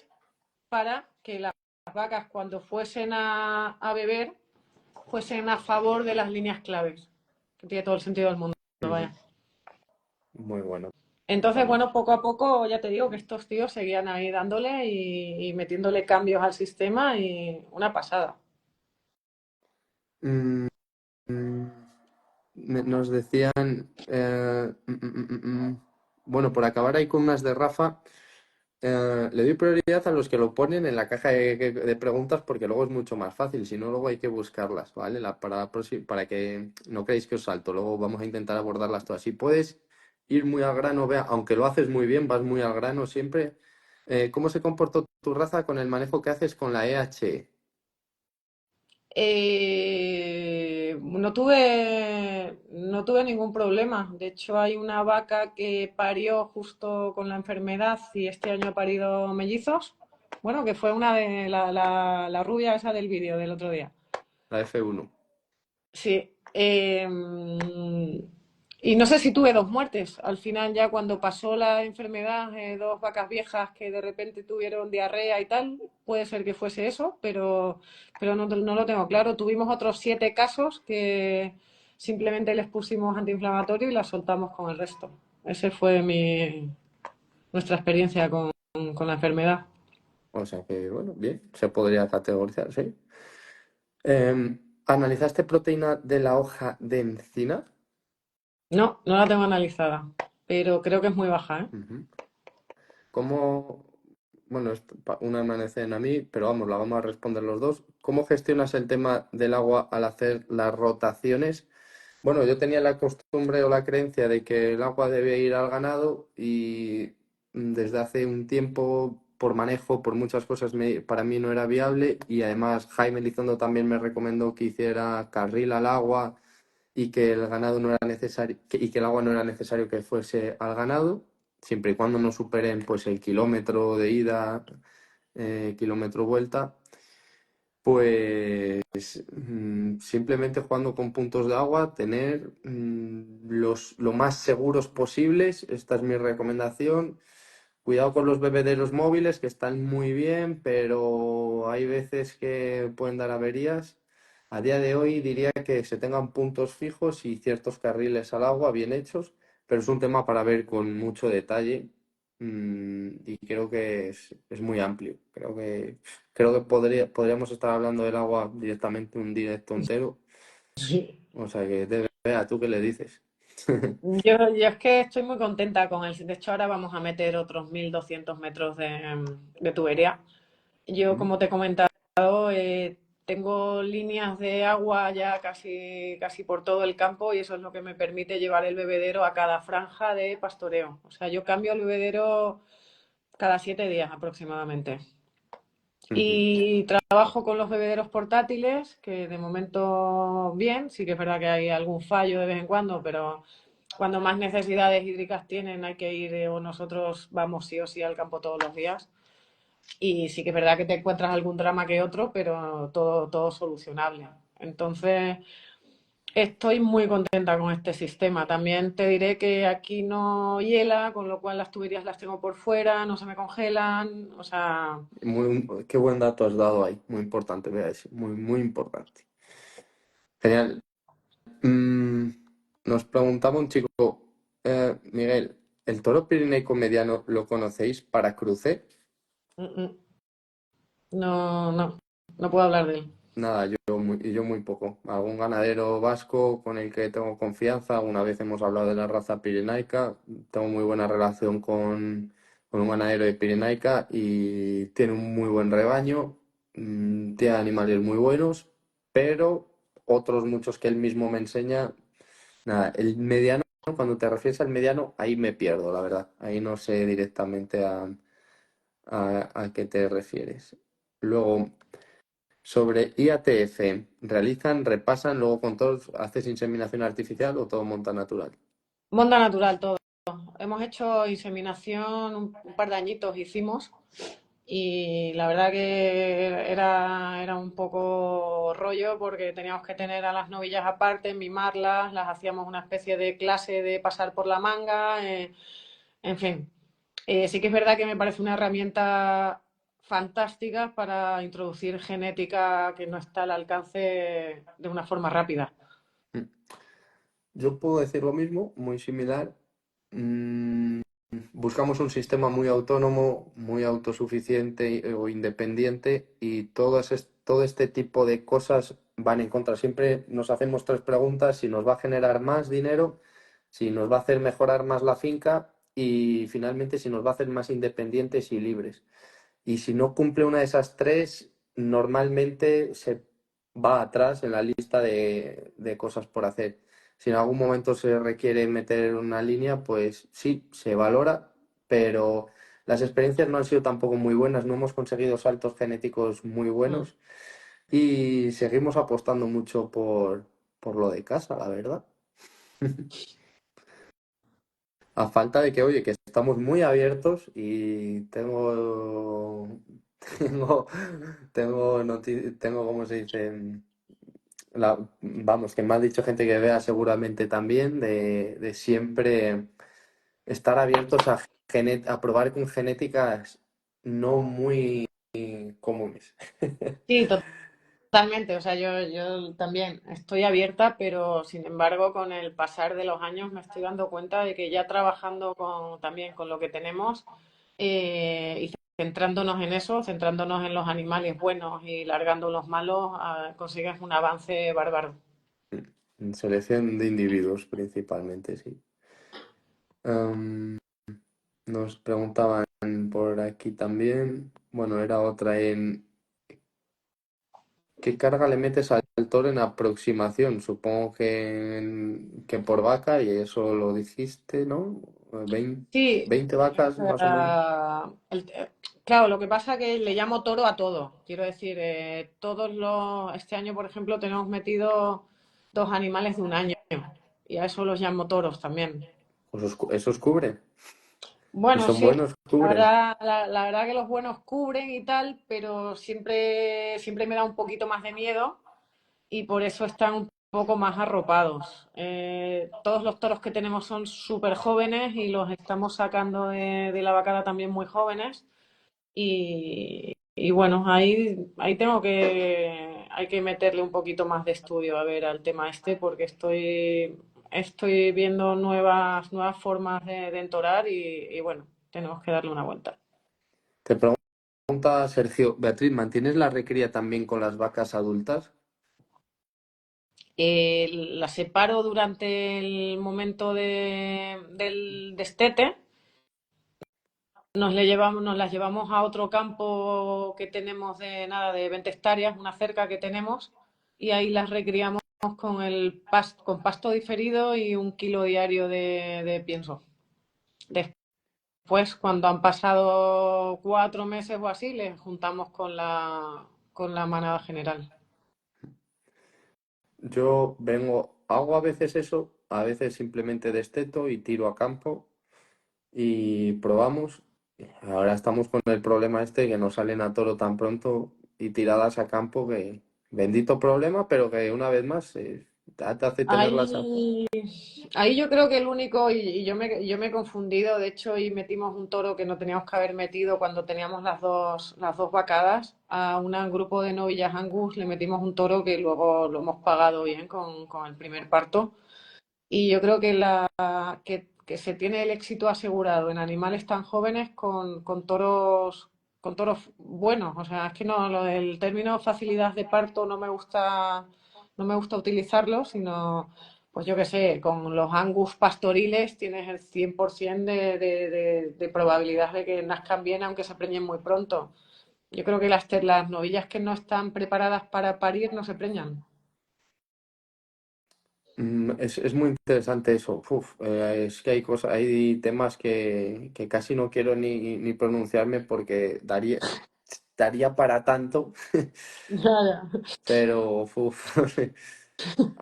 para que las vacas, cuando fuesen a beber, fuesen a favor de las líneas claves, que tiene todo el sentido del mundo, ujú. vaya. Muy bueno. Entonces, También. bueno, poco a poco, ya te digo que estos tíos seguían ahí dándole y metiéndole cambios al sistema y una pasada. Mm, mm, nos decían, bueno, por acabar ahí con unas de Rafa, le doy prioridad a los que lo ponen en la caja de preguntas porque luego es mucho más fácil, si no luego hay que buscarlas, ¿vale? Para que no creáis que os salto, luego vamos a intentar abordarlas todas. Si puedes ir muy al grano, vea, aunque lo haces muy bien, vas muy al grano siempre. ¿Cómo se comportó tu raza con el manejo que haces con la EHE? No tuve ningún problema. De hecho, hay una vaca que parió justo con la enfermedad y este año ha parido mellizos. Bueno, que fue una de la rubia esa del vídeo del otro día. La F1. Sí. Y no sé si tuve dos muertes. Al final, ya cuando pasó la enfermedad, dos vacas viejas que de repente tuvieron diarrea y tal, puede ser que fuese eso, pero no lo tengo claro. Tuvimos otros 7 casos que simplemente les pusimos antiinflamatorio y las soltamos con el resto. Esa fue nuestra experiencia con la enfermedad. O sea que, bueno, bien, se podría categorizar, sí. ¿Analizaste proteína de la hoja de encina? No, no la tengo analizada. pero creo que es muy baja, ¿eh? Ujú. ¿Cómo, bueno, una me hacen a mí, pero vamos, la vamos a responder los dos. ¿Cómo gestionas el tema del agua al hacer las rotaciones? Bueno, yo tenía la costumbre o la creencia de que el agua debe ir al ganado y desde hace un tiempo, por manejo, por muchas cosas, para mí no era viable y además Jaime Elizondo también me recomendó que hiciera carril al agua y que el ganado no era necesario, y que el agua no era necesario que fuese al ganado, siempre y cuando no superen pues el kilómetro de ida, kilómetro vuelta. Pues simplemente jugando con puntos de agua, tener lo más seguros posibles. Esta es mi recomendación. Cuidado con los bebederos móviles, que están muy bien, pero hay veces que pueden dar averías. A día de hoy diría que se tengan puntos fijos y ciertos carriles al agua bien hechos, pero es un tema para ver con mucho detalle, y creo que es muy amplio. Creo que podríamos estar hablando del agua directamente un directo entero. Sí. O sea que vea tú qué le dices. Yo es que estoy muy contenta con él. De hecho, ahora vamos a meter otros 1.200 metros de tubería. Yo, Mm. como te he comentado, tengo líneas de agua ya casi por todo el campo y eso es lo que me permite llevar el bebedero a cada franja de pastoreo. O sea, yo cambio el bebedero cada 7 días aproximadamente. Ujú. Y trabajo con los bebederos portátiles, que de momento bien, sí que es verdad que hay algún fallo de vez en cuando, pero cuando más necesidades hídricas tienen hay que ir, o nosotros vamos sí o sí al campo todos los días. Y sí que es verdad que te encuentras algún drama que otro, pero todo solucionable. Entonces, estoy muy contenta con este sistema. También te diré que aquí no hiela, con lo cual las tuberías las tengo por fuera, no se me congelan, o sea, Qué buen dato has dado ahí. Muy importante, veáis. Muy, muy importante. Genial. Mm, Nos preguntaba un chico, Miguel, ¿el toro pirineico mediano lo conocéis para cruce? mm, mm, no puedo hablar de él. Nada, yo muy poco. Algún ganadero vasco con el que tengo confianza. Una vez hemos hablado de la raza pirenaica. Tengo muy buena relación con un ganadero de Pirenaica y tiene un muy buen rebaño. Tiene animales muy buenos, pero otros muchos que él mismo me enseña. Nada, el mediano, cuando te refieres al mediano, ahí me pierdo, la verdad. Ahí no sé directamente a qué te refieres. Luego. Sobre IATF, ¿realizan, repasan, luego con todos, haces inseminación artificial o todo monta natural? Monda natural todo. Hemos hecho inseminación un par de añitos, hicimos, y la verdad que era un poco rollo porque teníamos que tener a las novillas aparte, mimarlas, las hacíamos una especie de clase de pasar por la manga, en fin. Sí que es verdad que me parece una herramienta fantástica para introducir genética que no está al alcance de una forma rápida. Mm. Yo puedo decir lo mismo, muy similar. Mm, Buscamos un sistema muy autónomo, muy autosuficiente o independiente y todo este tipo de cosas van en contra. Siempre nos hacemos tres preguntas: si nos va a generar más dinero, si nos va a hacer mejorar más la finca y finalmente si nos va a hacer más independientes y libres. Y si no cumple una de esas tres, normalmente se va atrás en la lista de cosas por hacer. Si en algún momento se requiere meter una línea, pues sí, se valora, pero las experiencias no han sido tampoco muy buenas, no hemos conseguido saltos genéticos muy Mm. buenos y seguimos apostando mucho por lo de casa, la verdad. A falta de que, oye, que estamos muy abiertos y tengo, tengo, ¿cómo se dice? Vamos, que me ha dicho gente que vea seguramente también, de siempre estar abiertos a probar con genéticas no muy comunes. Sí, totalmente. O sea, yo también estoy abierta, pero sin embargo, con el pasar de los años me estoy dando cuenta de que ya trabajando también con lo que tenemos, y centrándonos en eso, centrándonos en los animales buenos y largando los malos, consigues un avance bárbaro. En selección de individuos principalmente, sí. Em, Nos preguntaban por aquí también, bueno, era otra en ¿qué carga le metes al toro en aproximación? Supongo que por vaca y eso lo dijiste, ¿no? 20, Sí, 20 vacas más o menos. ah, claro, lo que pasa es que le llamo toro a todo. Quiero decir, este año, por ejemplo, tenemos metido dos animales de un año y a eso los llamo toros también. Esos cubren. Y Bueno, son sí, buenos, cubren. la verdad que los buenos cubren y tal, pero siempre me da un poquito más de miedo y por eso están un poco más arropados. Todos los toros que tenemos son súper jóvenes y los estamos sacando de la vacada también muy jóvenes. Y bueno, ahí hay que meterle un poquito más de estudio a ver al tema este, porque estoy viendo nuevas formas de entorar y bueno, tenemos que darle una vuelta. Te pregunta Sergio, Beatriz, ¿mantienes la recría también con las vacas adultas? La separo durante el momento del destete, nos las llevamos a otro campo que tenemos de nada, de 20 hectáreas, una cerca que tenemos, y ahí las recriamos con pasto diferido y 1 kilo diario de pienso. Después, cuando han pasado 4 meses o así, les juntamos con la manada general. Yo hago a veces eso, a veces simplemente desteto y tiro a campo y probamos. Ahora estamos con el problema este que no salen a toro tan pronto y tiradas a campo que bendito problema, pero que una vez más te hace tenerlas a... Ahí, ahí yo creo que el único, y yo me he confundido, de hecho, y metimos un toro que no teníamos que haber metido cuando teníamos las dos vacadas. A un grupo de novillas Angus le metimos un toro que luego lo hemos pagado bien con el primer parto. Y yo creo que se tiene el éxito asegurado en animales tan jóvenes con toros buenos. O sea, es que no, el término facilidad de parto no me gusta utilizarlo, sino, pues yo qué sé, con los Angus pastoriles tienes el 100% de probabilidad de que nazcan bien, aunque se preñen muy pronto. Yo creo que las novillas que no están preparadas para parir no se preñan. Es muy interesante eso. Uf, es que hay cosas, hay temas que casi no quiero ni pronunciarme porque daría para tanto, Ya, ya. pero uf,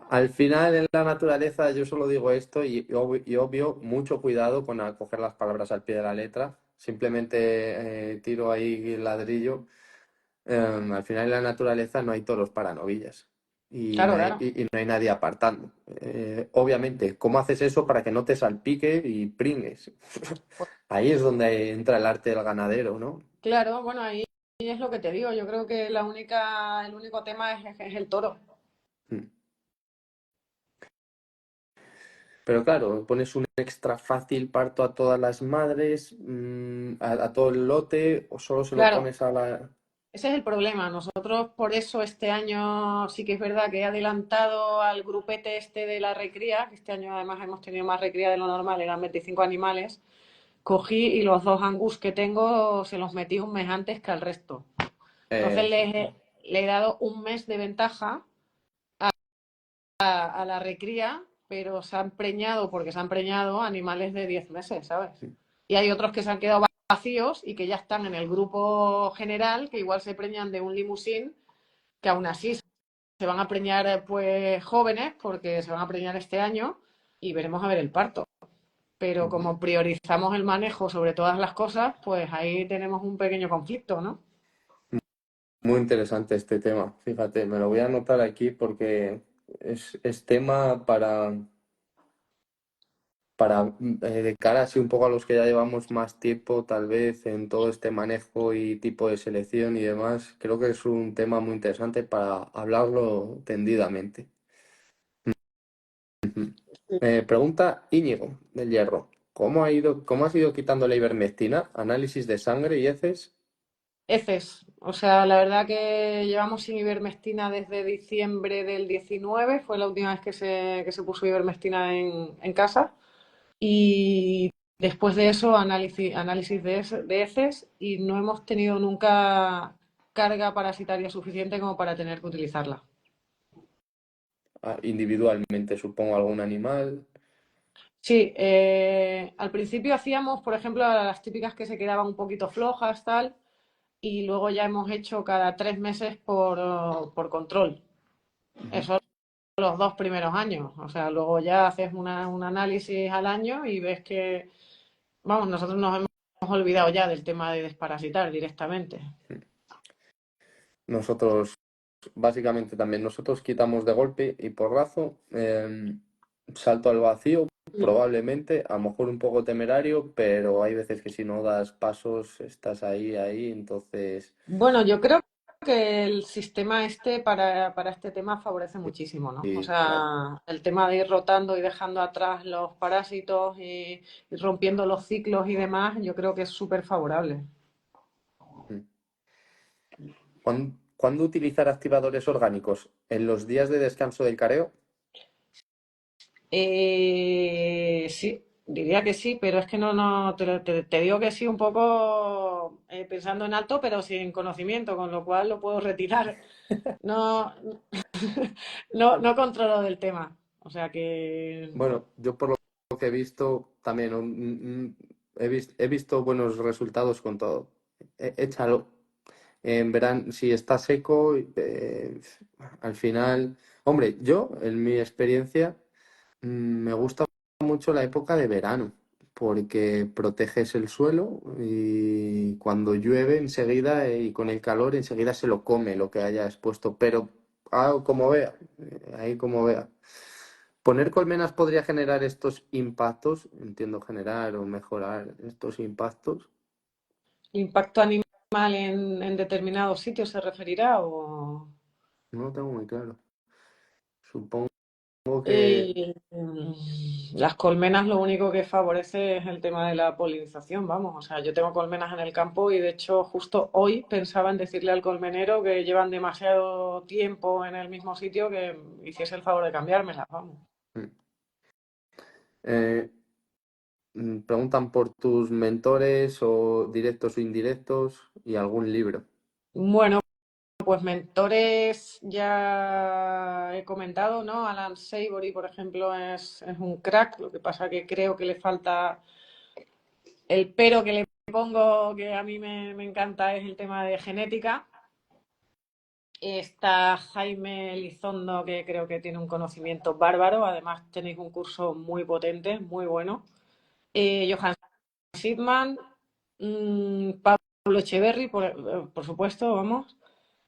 al final en la naturaleza yo solo digo esto y obvio mucho cuidado con acoger las palabras al pie de la letra. Simplemente tiro ahí el ladrillo. Al final en la naturaleza no hay toros para novillas Claro, claro. y no hay nadie apartando. Obviamente, ¿cómo haces eso para que no te salpique y pringues? Ahí es donde entra el arte del ganadero, ¿no? Claro, bueno, ahí es lo que te digo. Yo creo que el único tema es el toro. Mm. Pero claro, pones un extra fácil parto a todas las madres, a todo el lote, o solo se lo Claro, pones a la... ese es el problema. Nosotros por eso este año sí que es verdad que he adelantado al grupete este de la recría, que este año además hemos tenido más recría de lo normal, eran 25 animales. Cogí y los dos Angus que tengo se los metí un mes antes que al resto. Entonces Sí, le he dado un mes de ventaja a la recría, pero se han preñado, porque se han preñado animales de 10 meses, ¿sabes? Y hay otros que se han quedado vacíos y que ya están en el grupo general, que igual se preñan de un limusín, que aún así se van a preñar pues jóvenes, porque se van a preñar este año y veremos a ver el parto. Pero como priorizamos el manejo sobre todas las cosas, pues ahí tenemos un pequeño conflicto, ¿no? muy interesante este tema. Fíjate, me lo voy a anotar aquí porque es tema para de cara así un poco a los que ya llevamos más tiempo, tal vez en todo este manejo y tipo de selección y demás, creo que es un tema muy interesante para hablarlo tendidamente. Ujú. Pregunta Íñigo del Hierro. Cómo has ido quitando la ivermectina? Análisis de sangre y heces. Heces. O sea, la verdad que llevamos sin ivermectina desde diciembre del 19, fue la última vez que se puso ivermectina en casa. y después de eso análisis de heces y no hemos tenido nunca carga parasitaria suficiente como para tener que utilizarla. Individualmente, supongo, algún animal. Sí, al principio hacíamos, por ejemplo, las típicas que se quedaban un poquito flojas, tal, y luego ya hemos hecho cada 3 meses por control. Ujú. Eso los 2 primeros años. O sea, luego ya haces un análisis al año y ves que, vamos, nosotros nos hemos olvidado ya del tema de desparasitar directamente. Nosotros, básicamente también, nosotros quitamos de golpe y porrazo, salto al vacío, probablemente, a lo mejor un poco temerario, pero hay veces que si no das pasos, estás ahí, entonces, Bueno, yo creo que el sistema este para este tema favorece muchísimo, ¿no? O y claro. sea, el tema de ir rotando y dejando atrás los parásitos y rompiendo los ciclos y demás, yo creo que es súper favorable. Mm. ¿Cuándo utilizar activadores orgánicos? ¿En los días de descanso del careo? Sí, diría que sí, pero es que no, te digo que sí un poco pensando en alto, pero sin conocimiento, con lo cual lo puedo retirar. No, no controlo del tema. O sea que Bueno, yo por lo que he visto, también he visto buenos resultados con todo. Échalo. En verano, si está seco, al final, hombre, yo, en mi experiencia, me gusta mucho la época de verano, porque proteges el suelo y cuando llueve enseguida y con el calor enseguida se lo come lo que haya expuesto, pero como vea, ahí como vea. Poner colmenas podría generar estos impactos, entiendo generar o mejorar estos impactos. impacto animal en determinados sitios se referirá o... No lo tengo muy claro. Supongo que... Eh, las colmenas lo único que favorece es el tema de la polinización, vamos. O sea, yo tengo colmenas en el campo y de hecho justo hoy pensaba en decirle al colmenero que llevan demasiado tiempo en el mismo sitio que hiciese el favor de cambiármelas, vamos. mm, eh, preguntan por tus mentores o directos o indirectos y algún libro. Bueno, pues mentores ya he comentado, ¿no? Alan Savory, por ejemplo, es un crack. Lo que pasa que creo que le falta el pero que le pongo, que a mí me encanta, es el tema de genética. Está Jaime Elizondo, que creo que tiene un conocimiento bárbaro. Además, tenéis un curso muy potente, muy bueno. Johan Sidman, Pablo Echeverry, por supuesto, vamos.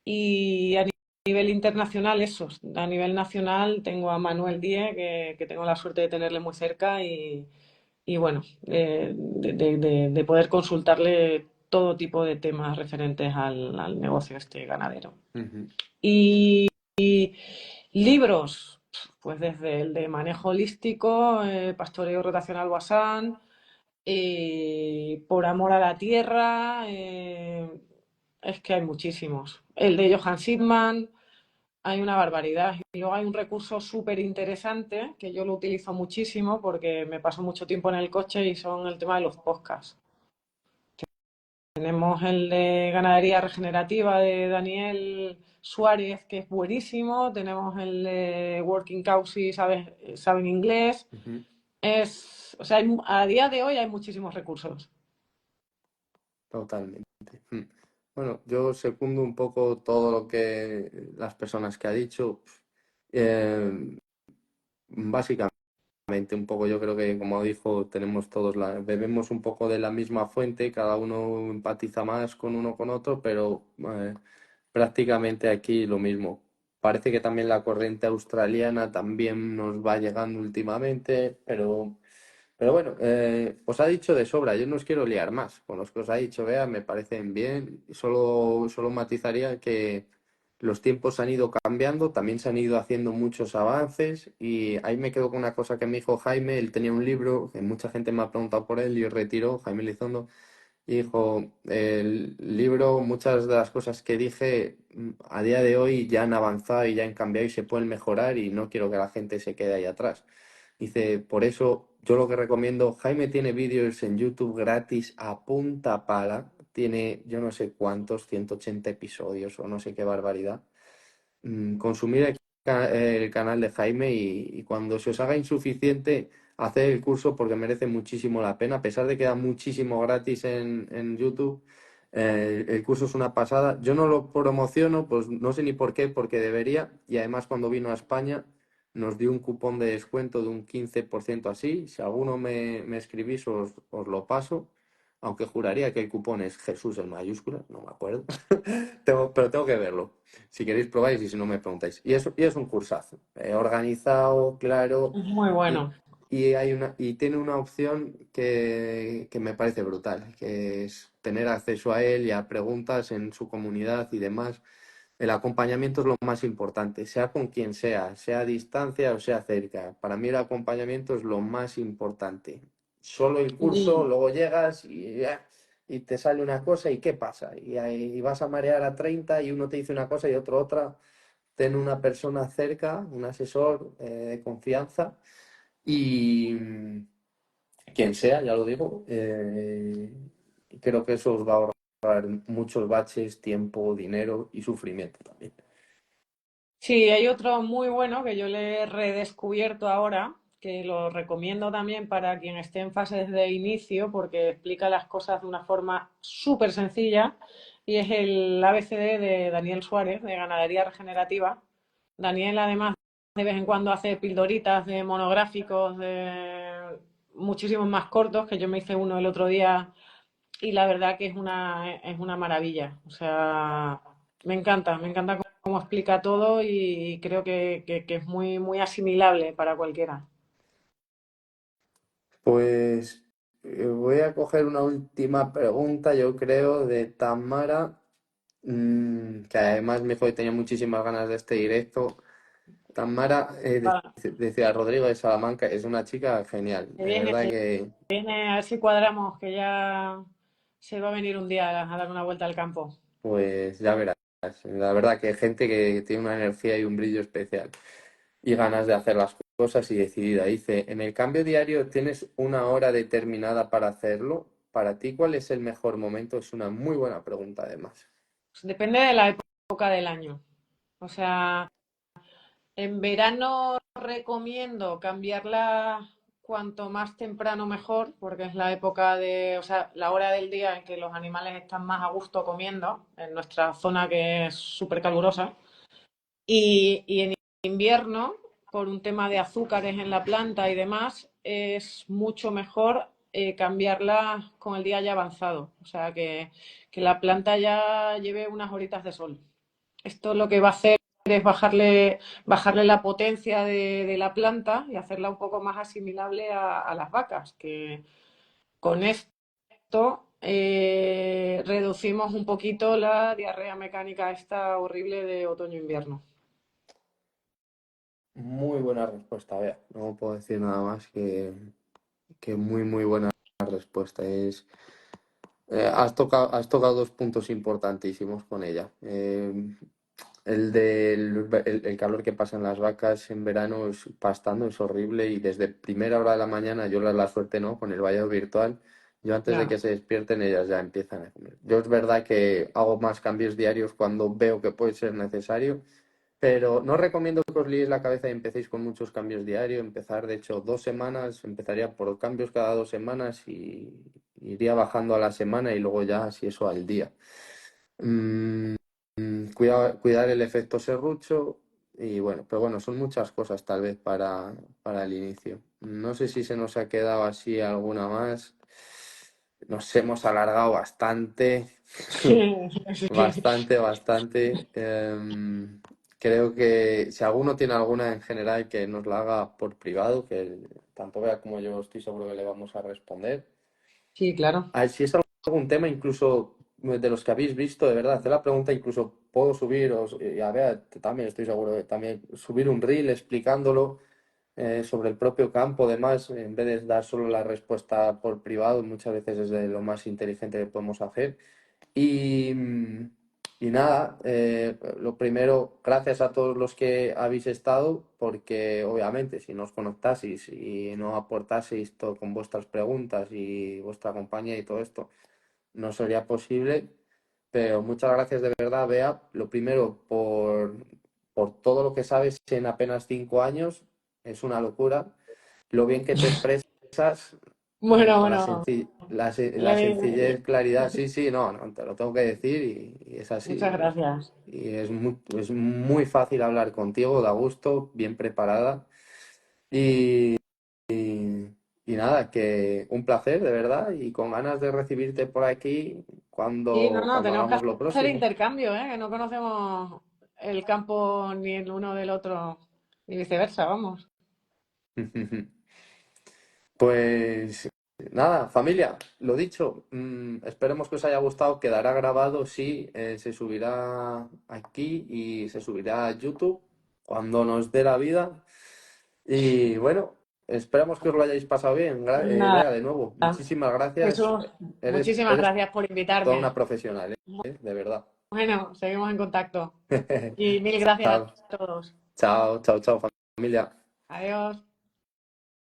Y a nivel internacional, esos. A nivel nacional tengo a Manuel Díez, que tengo la suerte de tenerle muy cerca y bueno, de poder consultarle todo tipo de temas referentes al negocio este ganadero. Ujú. Y libros, pues desde el de manejo holístico, pastoreo rotacional Wasan, por amor a la tierra, es que hay muchísimos. El de Johan Sidman, hay una barbaridad. Y luego hay un recurso súper interesante que yo lo utilizo muchísimo porque me paso mucho tiempo en el coche y son el tema de los podcasts. Tenemos el de ganadería regenerativa de Daniel Suárez, que es buenísimo. Tenemos el de Working Cows y saben inglés. Ujú. O sea, a día de hoy hay muchísimos recursos. Totalmente. Mm. Bueno, yo secundo un poco todo lo que las personas que ha dicho. Eh, Básicamente, un poco yo creo que, como dijo, tenemos todos bebemos un poco de la misma fuente, cada uno empatiza más con uno con otro, pero prácticamente aquí lo mismo. Parece que también la corriente australiana también nos va llegando últimamente, pero bueno, os ha dicho de sobra, yo no os quiero liar más. Con los que os ha dicho, vea, me parecen bien. Solo matizaría que los tiempos han ido cambiando, también se han ido haciendo muchos avances y ahí me quedo con una cosa que me dijo Jaime, él tenía un libro, que mucha gente me ha preguntado por él y retiró, Jaime Lizondo, y dijo, el libro, muchas de las cosas que dije a día de hoy ya han avanzado y ya han cambiado y se pueden mejorar y no quiero que la gente se quede ahí atrás. Dice, por eso yo lo que recomiendo, Jaime tiene vídeos en YouTube gratis a punta pala. Tiene yo no sé cuántos, 180 episodios o no sé qué barbaridad. Consumir el canal de Jaime y cuando se os haga insuficiente, hacer el curso porque merece muchísimo la pena. A pesar de que da muchísimo gratis en YouTube, el curso es una pasada. Yo no lo promociono, pues no sé ni por qué, porque debería. Y además cuando vino a España nos dio un cupón de descuento de un 15% así. Si alguno me escribís, os lo paso. Aunque juraría que el cupón es Jesús en mayúsculas, no me acuerdo. Pero tengo que verlo. Si queréis probáis y si no me preguntáis. Y es un cursazo. Organizado, claro. Es muy Y, bueno. y tiene una opción que me parece brutal, que es tener acceso a él y a preguntas en su comunidad y demás. El acompañamiento es lo más importante, sea con quien sea a distancia o sea cerca. Para mí el acompañamiento es lo más importante. Solo el curso, Y luego llegas y te sale una cosa y ¿qué pasa? Y vas a marear a 30 y uno te dice una cosa y otro otra. Ten una persona cerca, un asesor de confianza y quien sea, ya lo digo, creo que eso os va a ahorrar muchos baches, tiempo, dinero y sufrimiento también. sí, hay otro muy bueno que yo le he redescubierto ahora, que lo recomiendo también para quien esté en fases de inicio, porque explica las cosas de una forma súper sencilla, y es el ABCD de Daniel Suárez, de Ganadería Regenerativa. Daniel, además, de vez en cuando hace pildoritas de monográficos, de muchísimos más cortos, que yo me hice uno el otro día, y la verdad que es una maravilla. O sea, me encanta cómo explica todo y creo que es muy, muy asimilable para cualquiera. Pues voy a coger una última pregunta, yo creo, de Tamara, que además me dijo que tenía muchísimas ganas de este directo. Tamara Va, decía, Rodrigo de Salamanca, es una chica genial, se de viene, verdad se que viene, a ver si cuadramos, que ya se va a venir un día a dar una vuelta al campo. pues ya verás. La verdad que hay gente que tiene una energía y un brillo especial y ganas de hacer las cosas y decidida. Dice, en el cambio diario tienes una hora determinada para hacerlo. Para ti, ¿cuál es el mejor momento? Es una muy buena pregunta, además. Pues depende de la época del año. O sea, en verano recomiendo cambiarla cuanto más temprano mejor, porque es la época de, o sea, la hora del día en que los animales están más a gusto comiendo, en nuestra zona que es súper calurosa. Y en invierno, por un tema de azúcares en la planta y demás, es mucho mejor cambiarla con el día ya avanzado. O sea, que la planta ya lleve unas horitas de sol. Esto lo que va a hacer es bajarle la potencia de la planta y hacerla un poco más asimilable a las vacas, que con esto reducimos un poquito la diarrea mecánica esta horrible de otoño-invierno. Muy buena respuesta, vea. No puedo decir nada más que muy, muy buena respuesta. Has tocado dos puntos importantísimos con ella. El calor que pasan las vacas en verano es pastando, es horrible y desde primera hora de la mañana, yo la suerte no, con el vallado virtual, yo antes de Ya. que se despierten ellas ya empiezan a comer. Yo es verdad que hago más cambios diarios cuando veo que puede ser necesario, pero no recomiendo que os liéis la cabeza y empecéis con muchos cambios diarios. Empezar, de hecho, 2 semanas, empezaría por cambios cada 2 semanas y iría bajando a la semana y luego ya, si eso, al día. Mm, cuidar el efecto serrucho y bueno, pero bueno, son muchas cosas tal vez para el inicio. No sé si se nos ha quedado así alguna más. Nos hemos alargado bastante. Sí, sí. Bastante, bastante. Creo que si alguno tiene alguna en general que nos la haga por privado, que tanto vea como yo estoy seguro que le vamos a responder. Sí, claro. A ver, si es algún tema incluso de los que habéis visto, de verdad, hacer la pregunta, incluso puedo subir, y a ver, también estoy seguro de también subir un reel explicándolo sobre el propio campo, además, en vez de dar solo la respuesta por privado, muchas veces es de lo más inteligente que podemos hacer. Y, Y nada, lo primero, gracias a todos los que habéis estado, porque obviamente si no os conectaseis y no aportaseis todo con vuestras preguntas y vuestra compañía y todo esto, no sería posible. Pero muchas gracias de verdad, Bea. Lo primero, por todo lo que sabes en apenas 5 años, es una locura. Lo bien que te expresas, Bueno, con la bueno, la le- sencillez, claridad. Sí, sí, no, no, te lo tengo que decir y es muchas así. gracias. Y es muy fácil hablar contigo, da gusto, bien preparada. Y, y nada, que un placer, de verdad, y con ganas de recibirte por aquí Sí, no, no, cuando tenemos que hagamos lo hacer próximo. intercambio, ¿eh? Que no conocemos el campo ni el uno del otro, ni viceversa, vamos. Pues nada, familia, lo dicho, esperemos que os haya gustado, quedará grabado, sí, se subirá aquí y se subirá a YouTube cuando nos dé la vida. Y bueno, esperamos que os lo hayáis pasado bien. Nada, Bea, de nuevo, muchísimas gracias. Jesús, muchísimas Eres gracias por toda una invitarme. profesional, de verdad. Bueno, seguimos en contacto. Y mil gracias Chao, a todos. chao, chao, chao, familia. Adiós.